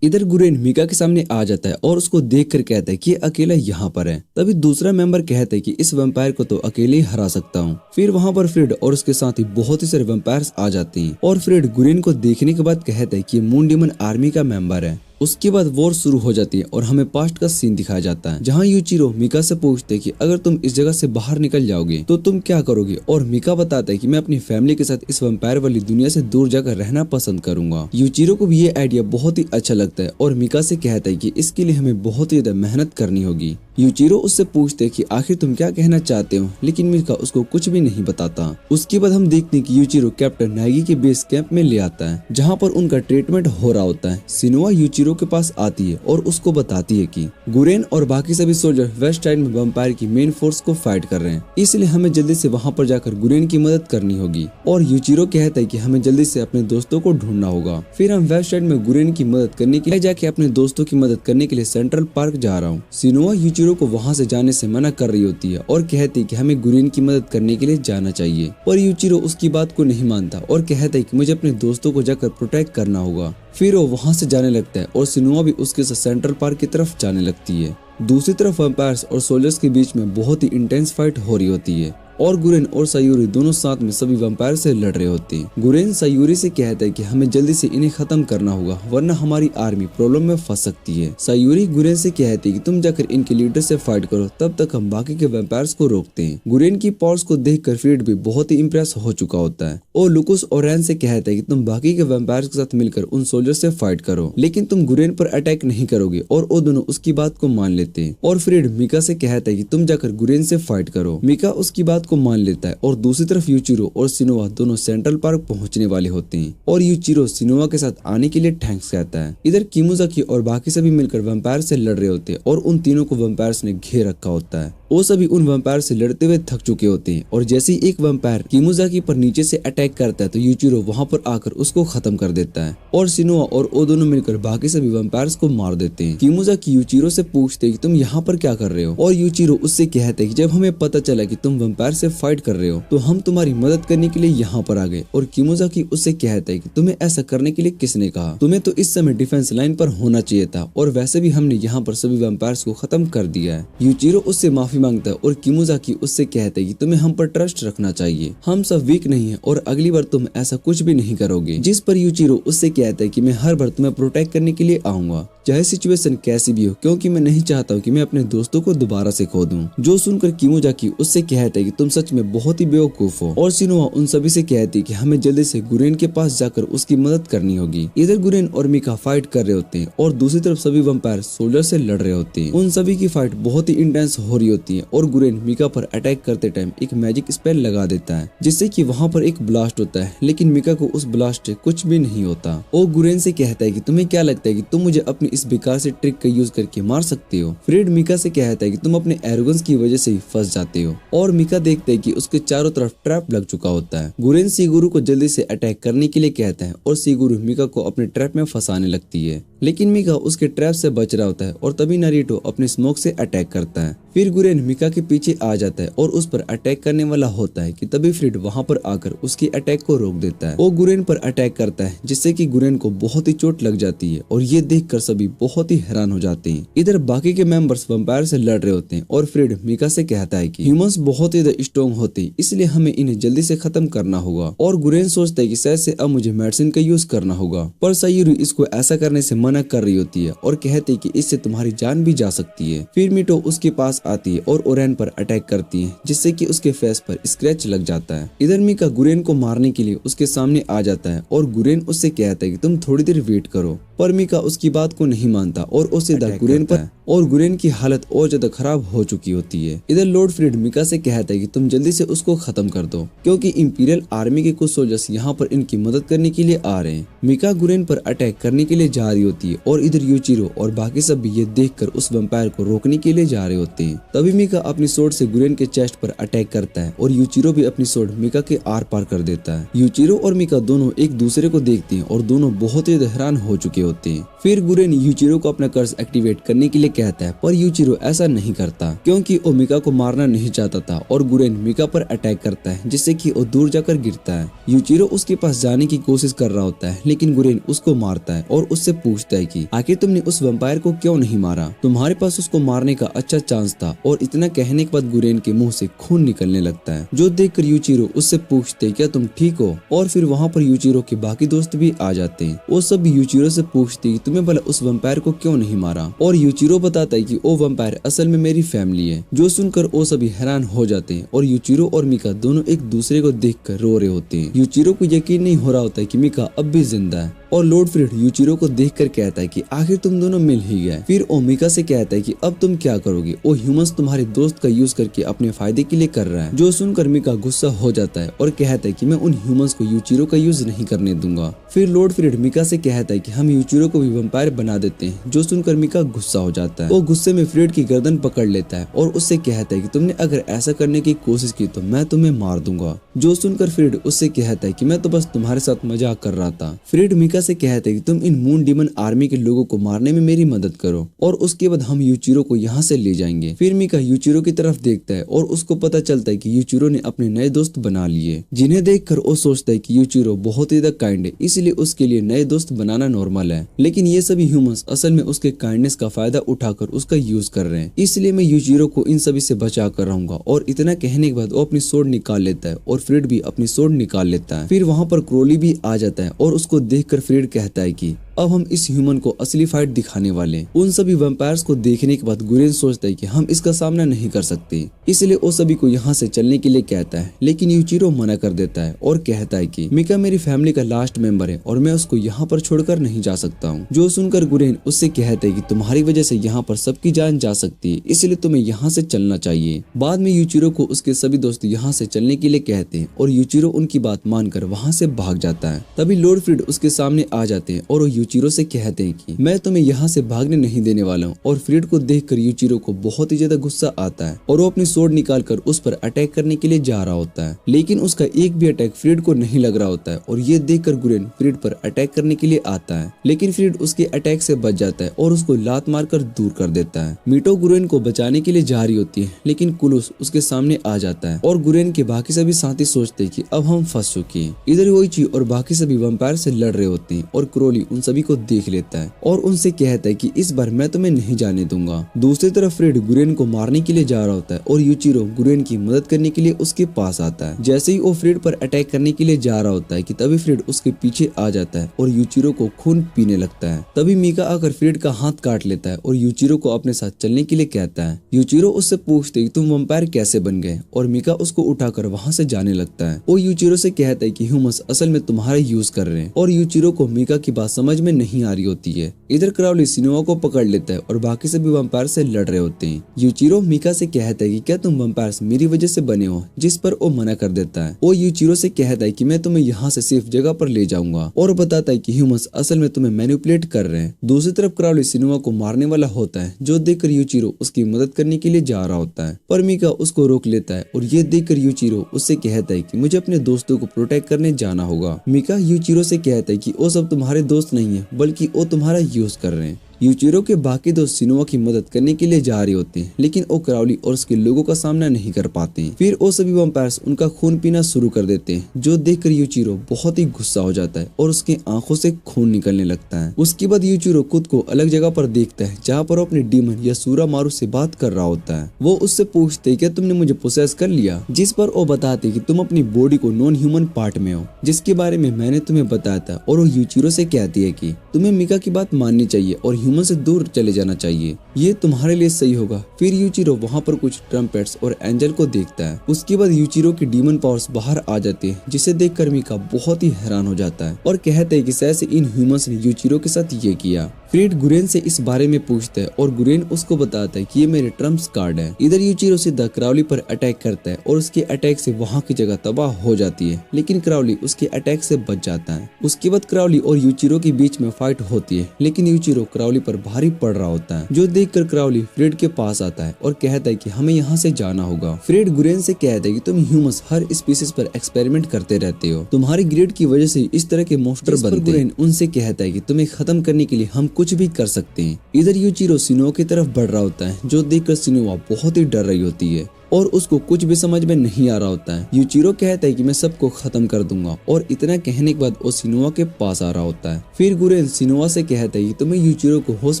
इधर गुरेन मिका के सामने आ जाता है और उसको देखकर कहता है कि ये अकेला यहाँ पर है। तभी दूसरा मेंबर कहता है कि इस वैम्पायर को तो अकेले ही हरा सकता हूँ। फिर वहाँ पर फ्रेड और उसके साथी बहुत ही सारे वैम्पायर्स आ जाते हैं और फ्रेड गुरेन को देखने के बाद कहता है कि ये मून डीमन आर्मी का मेंबर है। उसके बाद वॉर शुरू हो जाती है और हमें पास्ट का सीन दिखाया जाता है, जहाँ यूचिरो मिका से पूछते हैं कि अगर तुम इस जगह से बाहर निकल जाओगे तो तुम क्या करोगे, और मिका बताता है कि मैं अपनी फैमिली के साथ इस वैम्पायर वाली दुनिया से दूर जाकर रहना पसंद करूंगा। यूचिरो को भी ये आइडिया बहुत ही अच्छा लगता है और मिका से कहता है कि इसके लिए हमें बहुत ही ज्यादा मेहनत करनी होगी। यूचिरो उससे पूछते हैं कि आखिर तुम क्या कहना चाहते हो, लेकिन मिका उसको कुछ भी नहीं बताता। उसके बाद हम देखते हैं कि यूचिरो कैप्टन नागी के बेस कैंप में ले आता है, जहाँ पर उनका ट्रीटमेंट हो रहा होता है। सिनुआ यूचिरो के पास आती है और उसको बताती है कि गुरेन और बाकी सभी सोल्जर वेस्ट साइड में वैम्पायर की मेन फोर्स को फाइट कर रहे हैं, इसलिए हमें जल्दी से वहाँ पर जाकर गुरेन की मदद करनी होगी। और यूचिरो कहता है कि हमें जल्दी से अपने दोस्तों को ढूंढना होगा। फिर हम वेस्ट साइड में गुरेन की मदद करने के लिए जाके अपने दोस्तों की मदद करने के लिए सेंट्रल पार्क जा रहा हूँ। सिनुआ यूचिरो को वहाँ से जाने से मना कर रही होती है और कहती है कि हमें गुरेन की मदद करने के लिए जाना चाहिए, पर यूचिरो उसकी बात को नहीं मानता और कहता है कि मुझे अपने दोस्तों को जाकर प्रोटेक्ट करना होगा। फिर वो वहाँ से जाने लगता है और सिनुआ भी उसके साथ सेंट्रल पार्क की तरफ जाने लगती है। दूसरी तरफ वैम्पायर्स और सोल्जर्स के बीच में बहुत ही इंटेंस फाइट हो रही होती है और गुरेन और सायूरी दोनों साथ में सभी वैम्पायर से लड़ रहे होते हैं। गुरेन सायूरी से कहता है कि हमें जल्दी से इन्हें खत्म करना होगा वरना हमारी आर्मी प्रॉब्लम में फंस सकती है। सायूरी गुरेन से कहती है कि तुम जाकर इनके लीडर से फाइट करो, तब तक हम बाकी के वैम्पायर्स को रोकते हैं। गुरेन की पावर्स को देखकर फ्रीड भी बहुत ही इम्प्रेस हो चुका होता है और लुकुस और रैन से कहता है कि तुम बाकी के वैम्पायर्स के साथ मिलकर उन सोल्जर से फाइट करो, लेकिन तुम गुरेन पर अटैक नहीं करोगे। और वो दोनों उसकी बात को मान लेते हैं और फ्रीड मिका से कहता है कि तुम जाकर गुरेन से फाइट करो। मिका उसकी बात को मान लेता है और दूसरी तरफ यूचिरो और सिनोवा दोनों सेंट्रल पार्क पहुंचने वाले होते हैं और यूचिरो सिनोवा के साथ आने के लिए थैंक्स कहता है। इधर किमुजाकी और बाकी सभी मिलकर वैम्पायर से लड़ रहे होते हैं और उन तीनों को वैम्पायर्स ने घेर रखा होता है। वो सभी उन वैम्पायर से लड़ते हुए थक चुके होते हैं और जैसे ही एक वैम्पायर किमुजाकी पर नीचे से अटैक करता है तो यूचिरो वहां पर आकर उसको खत्म कर देता है और सिनोवा और वो दोनों मिलकर बाकी सभी वैम्पायर्स को मार देते हैं। किमुजाकी यूचिरो से पूछते हैं कि तुम यहाँ पर क्या कर रहे हो और यूचिरो उससे कहते हैं कि जब हमें पता चला कि तुम वैम्पायर से फाइट कर रहे हो तो हम तुम्हारी मदद करने के लिए यहाँ पर आ गए। और किमुजाकी उससे कहता है कि तुम्हें ऐसा करने के लिए किसने कहा, तुम्हें तो इस समय डिफेंस लाइन पर होना चाहिए था और वैसे भी हमने यहाँ पर सभी वैम्पायर्स को खत्म कर दिया है। यूचिरो उससे माफी मांगता है और किमुजाकी उससे कहते हैं कि तुम्हें हम पर ट्रस्ट रखना चाहिए, हम सब वीक नहीं है और अगली बार तुम ऐसा कुछ भी नहीं करोगे। जिस पर यूचिरो उससे कहता है कि मैं हर बार तुम्हें प्रोटेक्ट करने के लिए आऊंगा चाहे सिचुएशन कैसी भी हो, क्योंकि मैं नहीं चाहता हूँ कि मैं अपने दोस्तों को दोबारा से खो दूं। जो सुनकर किमुजाकी उससे कहता है कि तुम सच में बहुत ही बेवकूफ हो और सिनोवा उन सभी से कहती है कि हमें जल्दी से गुरेन के पास जाकर उसकी मदद करनी होगी। इधर गुरेन और मिका फाइट कर रहे होते हैं और दूसरी तरफ सभी वैम्पायर सोल्जर से लड़ रहे होते हैं। उन सभी की फाइट बहुत ही इंटेंस हो रही होती है और गुरेन मिका पर अटैक करते टाइम एक मैजिक स्पेल लगा देता है जिससे कि वहाँ पर एक ब्लास्ट होता है, लेकिन मिका को उस ब्लास्ट से कुछ भी नहीं होता। वो गुरेन से कहता है कि तुम्हें क्या लगता है कि तुम मुझे अपनी इस बेकार से ट्रिक का यूज करके मार सकते हो। फ्रेड मिका से कहता है कि तुम अपने एरोगेंस की वजह से ही फंस जाते हो और मिका देखते है कि उसके चारों तरफ ट्रैप लग चुका होता है। गुरेन सीगुरु को जल्दी से अटैक करने के लिए कहता है और सीगुरु मिका को अपने ट्रैप में फंसाने लगती है, लेकिन मिका उसके ट्रैप से बच रहा होता है और तभी नारुतो अपने स्मोक से अटैक करता है। फिर गुरेन मिका के पीछे आ जाता है और उस पर अटैक करने वाला होता है कि तभी फ्रेड वहां पर आकर उसकी अटैक को रोक देता है। वो गुरेन पर अटैक करता है जिससे कि गुरेन को बहुत ही चोट लग जाती है और ये देखकर सभी बहुत ही हैरान हो जाते हैं। इधर बाकी के मेंबर्स वैम्पायर से लड़ रहे होते हैं और फ्रेड मिका से कहता है कि ह्यूमंस बहुत ही स्ट्रॉन्ग होते हैं, इसलिए हमें इन्हें जल्दी से खत्म करना होगा। और गुरेन सोचता है कि शायद से अब मुझे मेडिसिन का यूज करना होगा, पर सायूरी इसको ऐसा करने से मना कर रही होती है और कहती है कि इससे तुम्हारी जान भी जा सकती है। फिर मिटो उसके पास आती है और ओरेन पर अटैक करती है जिससे कि उसके फेस पर स्क्रैच लग जाता है। इधर मिका गुरेन को मारने के लिए उसके सामने आ जाता है और गुरेन उससे कहता है कि तुम थोड़ी देर वेट करो, पर मिका उसकी बात को नहीं मानता और वो सीधा गुरेन पर और गुरेन की हालत और ज्यादा खराब हो चुकी होती है। इधर लॉर्ड फ्रेड मिका से कहता है कि तुम जल्दी से उसको खत्म कर दो क्योंकि इंपीरियल आर्मी के कुछ सोल्जर्स यहाँ पर इनकी मदद करने के लिए आ रहे हैं। मिका गुरेन पर अटैक करने के लिए जा रही होती है और इधर यूचिरो और बाकी सब भी ये देखकर उस वैम्पायर को रोकने के लिए जा रहे होते हैं। तभी मिका अपनी सोर्ड से गुरेन के चेस्ट पर अटैक करता है और यूचिरो भी अपनी सोर्ड मिका के आर पार कर देता है। यूचिरो और मिका दोनों एक दूसरे को देखते हैं और दोनों बहुत ही हैरान हो चुके होते हैं। फिर गुरेन यूचिरो को अपना कर्स एक्टिवेट करने के लिए कहता है, पर यूचिरो ऐसा नहीं करता क्योंकि वो मिका को मारना नहीं चाहता था और गुरेन मिका पर अटैक करता है जिससे कि वो दूर जाकर गिरता है। यूचिरो उसके पास जाने की कोशिश कर रहा होता है लेकिन गुरेन उसको मारता है और उससे पूछता है कि आखिर तुमने उस वैम्पायर को क्यों नहीं मारा, तुम्हारे पास उसको मारने का अच्छा चांस था। और इतना कहने के बाद गुरेन के मुंह से खून निकलने लगता है जो देखकर यूचिरो उससे पूछते क्या तुम ठीक हो। और फिर वहाँ पर यूचिरो के बाकी दोस्त भी आ जाते हैं। वो सब यूचिरो से पूछते तुम्हें भला उस वैम्पायर को क्यों नहीं मारा, और यूचिरो बताता है कि वो वैम्पायर असल में मेरी फैमिली है। जो सुनकर वो सभी हैरान हो जाते हैं और यूचिरो और मिका दोनों एक दूसरे को देखकर रो रहे होते हैं। यूचिरो को यकीन नहीं हो रहा होता है कि मिका अब भी जिंदा है और लॉर्ड फ्रेड यूचिरो को देखकर कहता है कि आखिर तुम दोनों मिल ही गए। फिर वो मिका से कहता है कि अब तुम क्या करोगे, वो ह्यूमंस तुम्हारे दोस्त का यूज करके अपने फायदे के लिए कर रहा है। जो सुनकर मिका गुस्सा हो जाता है और कहता है कि मैं उन ह्यूमंस को यूचिरो का यूज नहीं करने दूंगा। फिर लॉर्ड फ्रेड मिका से कहता है कि हम यूचिरो को भी वैम्पायर बना देते हैं। जो सुनकर मिका गुस्सा हो जाता है। वो गुस्से में फ्रेड की गर्दन पकड़ लेता है और उससे कहता है कि तुमने अगर ऐसा करने की कोशिश की तो मैं तुम्हें मार दूंगा। जो सुनकर फ्रेड उससे कहता है कि मैं तो बस तुम्हारे साथ मजाक कर रहा था। फ्रेड मिका से कहता है कि तुम इन मून डीमन आर्मी के लोगों को मारने में मेरी मदद करो और उसके बाद हम यूचिरो को यहाँ से ले जाएंगे। फिर मिका यूचिरो की तरफ देखता है और उसको पता चलता है कि यूचिरो ने अपने नए दोस्त बना लिए, जिन्हें देखकर वो सोचता है कि यूचिरो बहुत ही ज्यादा काइंड है, इसलिए उसके लिए नए दोस्त बनाना नॉर्मल है। लेकिन ये सभी ह्यूमंस असल में उसके काइंडनेस का फायदा उठाकर उसका यूज कर रहे हैं, इसलिए मैं यूचिरो को इन सभी से बचा कर रहूंगा। और इतना कहने के बाद वो अपनी सोर्ड निकाल लेता है और फ्रेड भी अपनी सोर्ड निकाल लेता है। फिर वहाँ पर क्रोली भी आ जाता है और उसको देखकर फ्रेड कहता है कि अब हम इस ह्यूमन को असली फाइट दिखाने वाले। उन सभी वैम्पायर्स को देखने के बाद गुरेन सोचता है कि हम इसका सामना नहीं कर सकते, इसलिए वो सभी को यहाँ से चलने के लिए कहता है। लेकिन यूचिरो मना कर देता है और कहता है कि मिका मेरी फैमिली का लास्ट मेंबर है और मैं उसको यहाँ पर छोड़कर नहीं जा सकता हूँ। जो सुनकर गुरेन उससे कहता है कि तुम्हारी वजह से यहाँ पर सबकी जान जा सकती है, इसलिए तुम्हें यहाँ से चलना चाहिए। बाद में यूचिरो को उसके सभी दोस्त यहाँ से चलने के लिए कहते हैं और यूचिरो उनकी बात मानकर वहाँ से भाग जाता है। तभी लॉर्ड फ्रीड उसके सामने आ जाते हैं और यूचिरो से कहते हैं कि मैं तुम्हें यहाँ से भागने नहीं देने वाला हूँ। और फ्रीड को देखकर यूचिरो को बहुत ही ज्यादा गुस्सा आता है और वो अपनी सोर्ड निकालकर उस पर अटैक करने के लिए जा रहा होता है, लेकिन उसका एक भी अटैक फ्रीड को नहीं लग रहा होता है। और ये देखकर गुरेन फ्रीड पर अटैक करने के लिए आता है, लेकिन फ्रीड उसके अटैक से बच जाता है और उसको लात मारकर दूर कर देता है। मीटो गुरेन को बचाने के लिए जा रही होती है, लेकिन कुलुस उसके सामने आ जाता है और गुरेन के बाकी सभी साथी सोचते हैं कि अब हम फंस चुके हैं। इधर योइची और बाकी सभी वैम्पायर से लड़ रहे होते हैं और क्रोली उन सभी को देख लेता है और उनसे कहता है कि इस बार मैं तुम्हें नहीं जाने दूंगा। दूसरी तरफ फ्रेड गुरेन को मारने के लिए जा रहा होता है और यूचिरो गुरेन की मदद करने के लिए उसके पास आता है। जैसे ही वो फ्रेड पर अटैक करने के लिए जा रहा होता है कि तभी फ्रेड उसके पीछे आ जाता है और यूचिरो को खून पीने लगता है। तभी मिका आकर फ्रेड का हाथ काट लेता है और यूचिरो को अपने साथ चलने के लिए कहता है। यूचिरो उससे पूछते कि तुम वैम्पायर कैसे बन गए और मिका उसको उठाकर वहाँ से जाने लगता है। वो यूचिरो से कहता है कि ह्यूमंस असल में तुम्हारा यूज कर रहे हैं और यूचिरो को मिका की बात समझ में नहीं आ रही होती है। इधर क्राउली सिनोवा को पकड़ लेता है और बाकी सभी वैम्पायर से लड़ रहे होते हैं। यूचिरो मिका से कहता है कि क्या तुम वैम्पायर्स मेरी वजह से बने हो, जिस पर वो मना कर देता है। वो यूचिरो से कहता है कि मैं तुम्हें यहाँ से सेफ जगह पर ले जाऊंगा और बताता है कि ह्यूमंस असल में तुम्हें मैनिपुलेट कर रहे हैं। दूसरी तरफ क्राउली सिनोवा को मारने वाला होता है, जो देखकर यूचिरो उसकी मदद करने के लिए जा रहा होता है, पर मिका उसको रोक लेता है और ये देखकर यूचिरो उससे कहता है कि मुझे अपने दोस्तों को प्रोटेक्ट करने जाना होगा। मिका यूचिरो से कहता है कि वो सब तुम्हारे दोस्त नहीं है, बल्कि वो तुम्हारा यूज कर रहे हैं। यूचिरो के बाकी दोस्त सिनोवा की मदद करने के लिए जा रहे होते हैं, लेकिन वो क्राउली और उसके लोगों का सामना नहीं कर पाते हैं। फिर वो सभी वैम्पायर्स उनका खून पीना शुरू कर देते हैं, जो देखकर यूचिरो बहुत ही गुस्सा हो जाता है और उसके आंखों से खून निकलने लगता है। उसके बाद यूचिरो खुद को अलग जगह पर देखता है, जहाँ पर वो अपने डीमन या सूरा मारू से बात कर रहा होता है। वो उससे पूछते हैं, क्या तुमने मुझे पोसेस कर लिया? जिस पर वो बताते कि तुम अपनी बॉडी को नॉन ह्यूमन पार्ट में हो, जिसके बारे में मैंने तुम्हें बताया था। और वो यूचिरो से कहती है कि तुम्हें मिका की बात माननी चाहिए और ह्यूमन से दूर चले जाना चाहिए, ये तुम्हारे लिए सही होगा। फिर यूचिरो वहाँ पर कुछ ट्रम्पेट्स और एंजल को देखता है। उसके बाद यूचिरो की डीमन पावर्स बाहर आ जाती है, जिसे देखकर मिका बहुत ही हैरान हो जाता है और कहता है कि शायद से इन ह्यूमंस ने यूचिरो के साथ ये किया। फ्रेड गुरेन से इस बारे में पूछता है और गुरेन उसको बताता है कि ये मेरे ट्रम्प्स कार्ड है। इधर यूचिरो सीधा क्राउली पर अटैक करता है और उसके अटैक से वहाँ की जगह तबाह हो जाती है, लेकिन क्राउली उसके अटैक से बच जाता है। उसके बाद क्राउली और यूचिरो के बीच में फाइट होती है, लेकिन यूचिरो क्राउली पर भारी पड़ रहा होता है, जो देखकर क्राउली फ्रेड के पास आता है और कहता है कि हमें यहाँ से जाना होगा। फ्रेड गुरेन से कहता है कि तुम ह्यूमंस हर स्पीसीज पर एक्सपेरिमेंट करते रहते हो, तुम्हारी ग्रेड की वजह से इस तरह के मॉन्स्टर बनते हैं। गुरेन उनसे कहता है कि तुम्हें खत्म करने के लिए हम कुछ भी कर सकते हैं। इधर यूचिरो सिनोवा की तरफ बढ़ रहा होता है, जो देखकर सिनोवा बहुत ही डर रही होती है और उसको कुछ भी समझ में नहीं आ रहा होता है। यूचिरो कहता है कि मैं सबको खत्म कर दूंगा और इतना कहने के बाद वो सिनोवा के पास आ रहा होता है। फिर गुरेन सिनोवा से कहता है कि तुम्हें यूचिरो को होश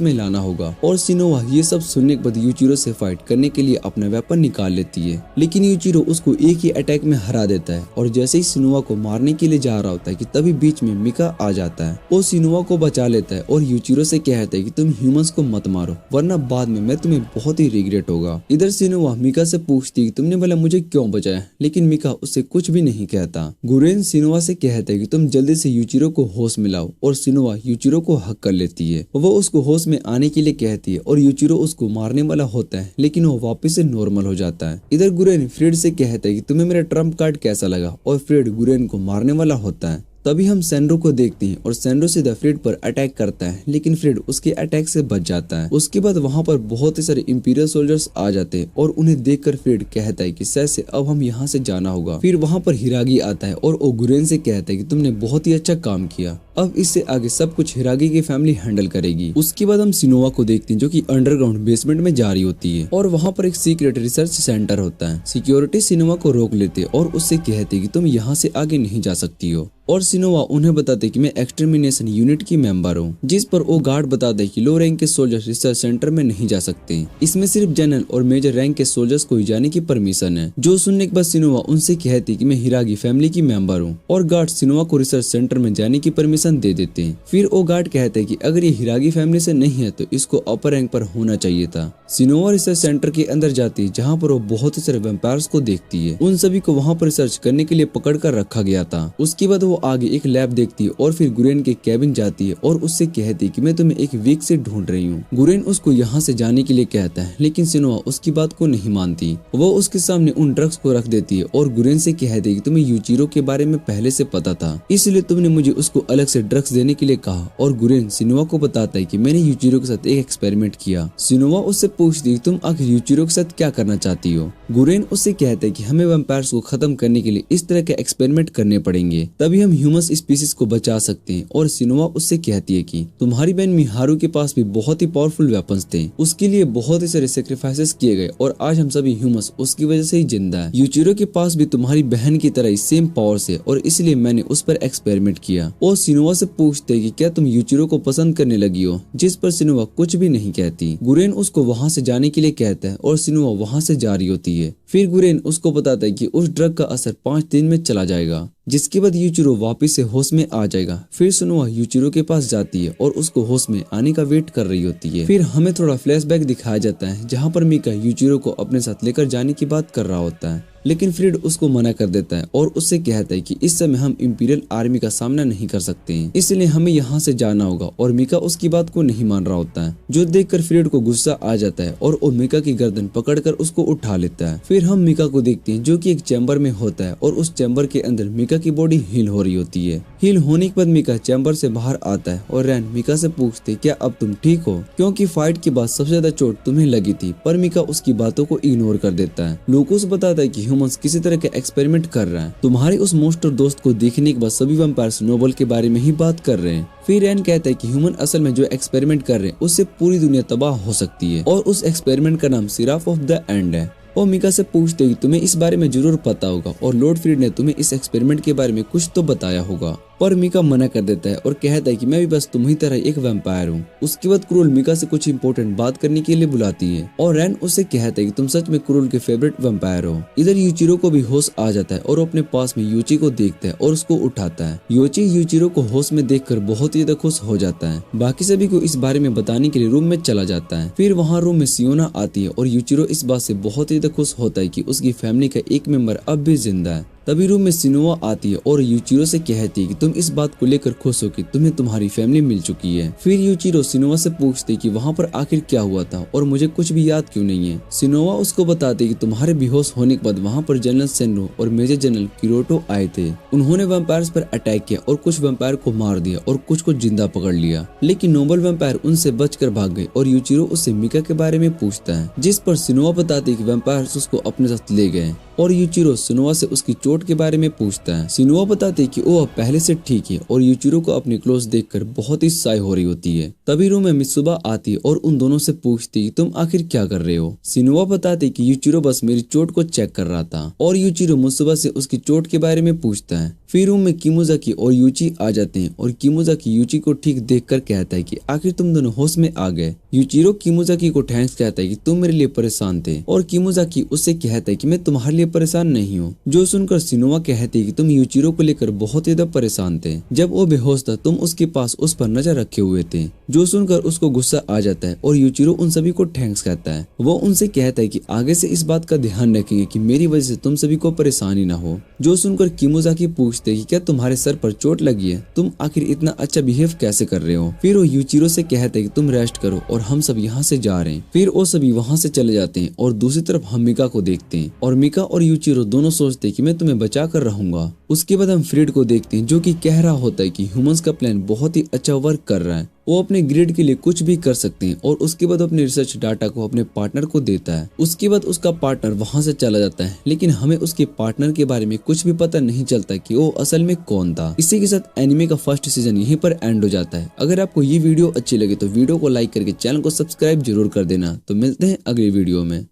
में लाना होगा और सिनोवा ये सब सुनने के बाद यूचिरो से फाइट करने के लिए अपना वेपन निकाल लेती है, लेकिन यूचिरो उसको एक ही अटैक में हरा देता है। और जैसे ही सिनोवा को मारने के लिए जा रहा होता है कि तभी बीच में मिका आ जाता है। वो सिनोवा को बचा लेता है और यूचिरो से कहता है कि तुम ह्यूमंस को मत मारो, वरना बाद में मैं तुम्हें बहुत ही रिग्रेट होगा। इधर सिनोवा मिका से पूछती कि तुमने भला मुझे क्यों बचाया, लेकिन मिका उससे कुछ भी नहीं कहता। गुरेन सिनोवा से कहता है कि तुम जल्दी से यूचिरो को होश में लाओ और सिनोवा यूचिरो को हक कर लेती है। वो उसको होश में आने के लिए कहती है और यूचिरो उसको मारने वाला होता है, लेकिन वो वापस से नॉर्मल हो जाता है। इधर गुरेन फ्रेड से कहता है कि तुम्हें मेरा ट्रम्प कार्ड कैसा लगा और फ्रेड गुरेन को मारने वाला होता है। तभी हम सैंड्रो को देखते हैं और सैंड्रो सीधा फ्रेड पर अटैक करता है, लेकिन फ्रेड उसके अटैक से बच जाता है। उसके बाद वहाँ पर बहुत ही सारे इंपीरियल सोल्जर्स आ जाते हैं और उन्हें देखकर फ्रेड कहता है कि शायद से अब हम यहाँ से जाना होगा। फिर वहाँ पर हिरागी आता है और वो गुरेन से कहता है कि तुमने बहुत ही अच्छा काम किया। अब इससे आगे सब कुछ हिरागी की फैमिली हैंडल करेगी। उसके बाद हम सिनोवा को देखते हैं जो कि अंडरग्राउंड बेसमेंट में जा रही होती है और वहाँ पर एक सीक्रेट रिसर्च सेंटर होता है। सिक्योरिटी सिनोवा को रोक लेते और उससे कहते कि तुम यहाँ से आगे नहीं जा सकती हो और सिनोवा उन्हें बताते कि मैं एक्सटर्मिनेशन यूनिट की मेंबर हूँ, जिस पर वो गार्ड बताते कि लो रैंक के सोल्जर्स रिसर्च सेंटर में नहीं जा सकते। इसमें सिर्फ जनरल और मेजर रैंक के सोल्जर्स को ही जाने की परमिशन है। जो सुनने के बाद सिनोवा उनसे कहती कि मैं हिरागी फैमिली की मेंबर हूँ और गार्ड सिनोवा को रिसर्च सेंटर में जाने की परमिशन दे देते हैं। फिर वो गार्ड कहते हैं कि अगर ये हिरागी फैमिली से नहीं है तो इसको अपर रैंक पर होना चाहिए था। सिनोवा रिसर्च सेंटर के अंदर जाती है जहाँ पर वो बहुत ही सारे वैम्पायर्स को देखती है। उन सभी को वहाँ पर रिसर्च करने के लिए पकड़ कर रखा गया था। उसके बाद वो आगे एक लैब देखती है और फिर गुरेन के कैबिन जाती है और उससे कहती है कि मैं तुम्हें एक वीक से ढूंढ रही हूँ। गुरेन उसको यहाँ से जाने के लिए कहता है लेकिन सिनोवा उसकी बात को नहीं मानती। वो उसके सामने उन ड्रग्स को रख देती है और गुरेन से कहती है कि तुम्हें यूचिरो के बारे में पहले से पता था, इसलिए तुमने मुझे उसको अलग से ड्रग्स देने के लिए कहा। और गुरेन सिनोवा को बताता है कि मैंने यूचिरो के साथ एक एक्सपेरिमेंट किया। सिनोवा उससे पूछती है तुम आखिर यूचिरो के साथ क्या करना चाहती हो। गुरेन उससे कहता है कि हमें वैम्पायर्स को खत्म करने के लिए इस तरह के एक्सपेरिमेंट करने पड़ेंगे, तभी हम ह्यूमन स्पीसीज को बचा सकते हैं। और सिनोवा उससे कहती है कि तुम्हारी बहन मिहारू के पास भी बहुत ही पावरफुल वेपन्स थे, उसके लिए बहुत ही सारे सेक्रीफाइसेस किए गए और आज हम सभी ह्यूमंस उसकी वजह से ही जिंदा है। यूचिरो के पास भी तुम्हारी बहन की तरह ही सेम पावर्स है और इसलिए मैंने उस पर एक्सपेरिमेंट किया। और सिनोवा से पूछते हैं कि क्या तुम यूचिरो को पसंद करने लगी हो, जिस पर सिनोवा कुछ भी नहीं कहती। गुरेन उसको वहाँ से जाने के लिए कहता है और सिनोवा वहाँ से जा रही होती है। फिर गुरेन उसको बताता है कि उस ड्रग का असर 5 दिन में चला जाएगा, जिसके बाद यूचिरो वापस से होश में आ जाएगा। फिर सिनोवा यूचिरो के पास जाती है और उसको होश में आने का वेट कर रही होती है। फिर हमें थोड़ा फ्लैशबैक दिखाया जाता है जहाँ पर मिका यूचिरो को अपने साथ लेकर जाने की बात कर रहा होता है, लेकिन फ्रीड उसको मना कर देता है और उससे कहता है कि इस समय हम इंपीरियल आर्मी का सामना नहीं कर सकते हैं, इसलिए हमें यहाँ से जाना होगा। और मिका उसकी बात को नहीं मान रहा होता है, जो देखकर फ्रीड को गुस्सा आ जाता है और वो मिका की गर्दन पकड़कर उसको उठा लेता है। फिर हम मिका को देखते हैं जो कि एक चैम्बर में होता है और उस चैम्बर के अंदर मिका की बॉडी हील हो रही होती है। हील होने के बाद मिका चैम्बर से बाहर आता है और रैन मिका से पूछते क्या अब तुम ठीक हो, क्योंकि फाइट के बाद सबसे ज्यादा चोट तुम्हें लगी थी। पर मिका उसकी बातों को इग्नोर कर देता है। लूकोस बताता है कि ह्यूमंस किसी तरह के एक्सपेरिमेंट कर रहा है, तुम्हारे उस मोस्टर दोस्त को देखने के बाद सभी वैम्पायर्स नोबल के बारे में ही बात कर रहे हैं। फिर रैन कहता है कि ह्यूमन असल में जो एक्सपेरिमेंट कर रहे हैं उससे पूरी दुनिया तबाह हो सकती है और उस एक्सपेरिमेंट का नाम सिराफ ऑफ द एंड है। और मिका से पूछते कि तुम्हें इस बारे में जरूर पता होगा और लॉर्ड फ्रीड ने तुम्हें इस एक्सपेरिमेंट के बारे में कुछ तो बताया होगा। पर मिका मना कर देता है और कहता है कि मैं भी बस तुम्ही तरह एक वैम्पायर हूँ। उसके बाद क्रूल मिका से कुछ इंपॉर्टेंट बात करने के लिए बुलाती है और रैन उससे कहता है कि तुम सच में क्रूल के फेवरेट वैम्पायर हो। इधर यूचिरो को भी होश आ जाता है और वो अपने पास में यूची को देखता है और उसको उठाता है। यूची यूचिरो को होश में देखकर बहुत ही ज्यादा खुश हो जाता है। बाकी सभी को इस बारे में बताने के लिए रूम में चला जाता है। फिर वहाँ रूम में सियोना आती है और यूचिरो इस बात से बहुत ही ज्यादा खुश होता है कि उसकी फैमिली का एक मेंबर अब भी जिंदा है। तभी रूम में सिनोवा आती है और यूचिरो से कहती है कि तुम इस बात को लेकर खुश हो कि तुम्हें तुम्हारी फैमिली मिल चुकी है। फिर यूचिरो सिनोवा से पूछते कि वहाँ पर आखिर क्या हुआ था और मुझे कुछ भी याद क्यों नहीं है। सिनोवा उसको बताते कि तुम्हारे बेहोश होने के बाद वहाँ पर जनरल सेन्नो और मेजर जनरल किरोटो आए थे। उन्होंने वैम्पायर्स पर अटैक किया और कुछ वैम्पायर को मार दिया और कुछ को जिंदा पकड़ लिया, लेकिन नोबल वैम्पायर उनसे बचकर भाग गए। और यूचिरो उससे मिका के बारे में पूछता है, जिस पर सिनोवा बताते कि वैम्पायर्स उसको अपने साथ ले गए। और यूचिरो सिनोवा से उसकी चोट के बारे में पूछता है। सिनोवा बताते कि वो अब पहले से ठीक है और यूचिरो को अपने क्लोज देखकर बहुत ही साई हो रही होती है। तभी रूम में मित्सुबा आती है और उन दोनों से पूछती तुम आखिर क्या कर रहे हो। सिनोवा बताते कि यूचिरो बस मेरी चोट को चेक कर रहा था। और यूचिरो मित्सुबा से उसकी चोट के बारे में पूछता है। फिर रूम में किमुजाकी और यूची आ जाते हैं और किमुजाकी यूची को ठीक देखकर कहता है कि आखिर तुम दोनों होश में आ गए। यूचिरो किमुजाकी को थैंक्स कहता है कि तुम मेरे लिए परेशान थे और किमुजाकी उससे कहता है कि मैं तुम्हारे लिए परेशान नहीं हूँ। जो सुनकर सिनोवा कहती है कि तुम यूचिरो को लेकर बहुत ज्यादा परेशान थे, जब वो बेहोश था तुम उसके पास उस पर नजर रखे हुए थे। जो सुनकर उसको गुस्सा आ जाता है और यूचिरो उन सभी को थैंक्स कहता है। वो उनसे कहता है कि आगे से इस बात का ध्यान रखेंगे कि मेरी वजह से तुम सभी को परेशानी ना हो। जो सुनकर किमुजाकी पूछते कि क्या तुम्हारे सर पर चोट लगी है, तुम आखिर इतना अच्छा बिहेव कैसे कर रहे हो। फिर वो यूचिरो से कहते हैं कि तुम रेस्ट करो और हम सब यहाँ से जा रहे हैं। फिर वो सभी वहाँ से चले जाते हैं और दूसरी तरफ हम मिका को देखते हैं और मिका और यूचिरो दोनों सोचते कि मैं तुम्हें बचा कर रहूंगा। उसके बाद हम फ्रेड को देखते हैं जो कि कह रहा होता है कि ह्यूमंस का प्लान बहुत ही अच्छा वर्क कर रहा है, वो अपने ग्रिड के लिए कुछ भी कर सकते हैं। और उसके बाद अपने रिसर्च डाटा को अपने पार्टनर को देता है। उसके बाद उसका पार्टनर वहां से चला जाता है, लेकिन हमें उसके पार्टनर के बारे में कुछ भी पता नहीं चलता कि वो असल में कौन था। इसी के साथ एनिमे का फर्स्ट सीजन यहीं पर एंड हो जाता है। अगर आपको ये वीडियो अच्छी लगे तो वीडियो को लाइक करके चैनल को सब्सक्राइब जरूर कर देना। तो मिलते हैं अगली वीडियो में।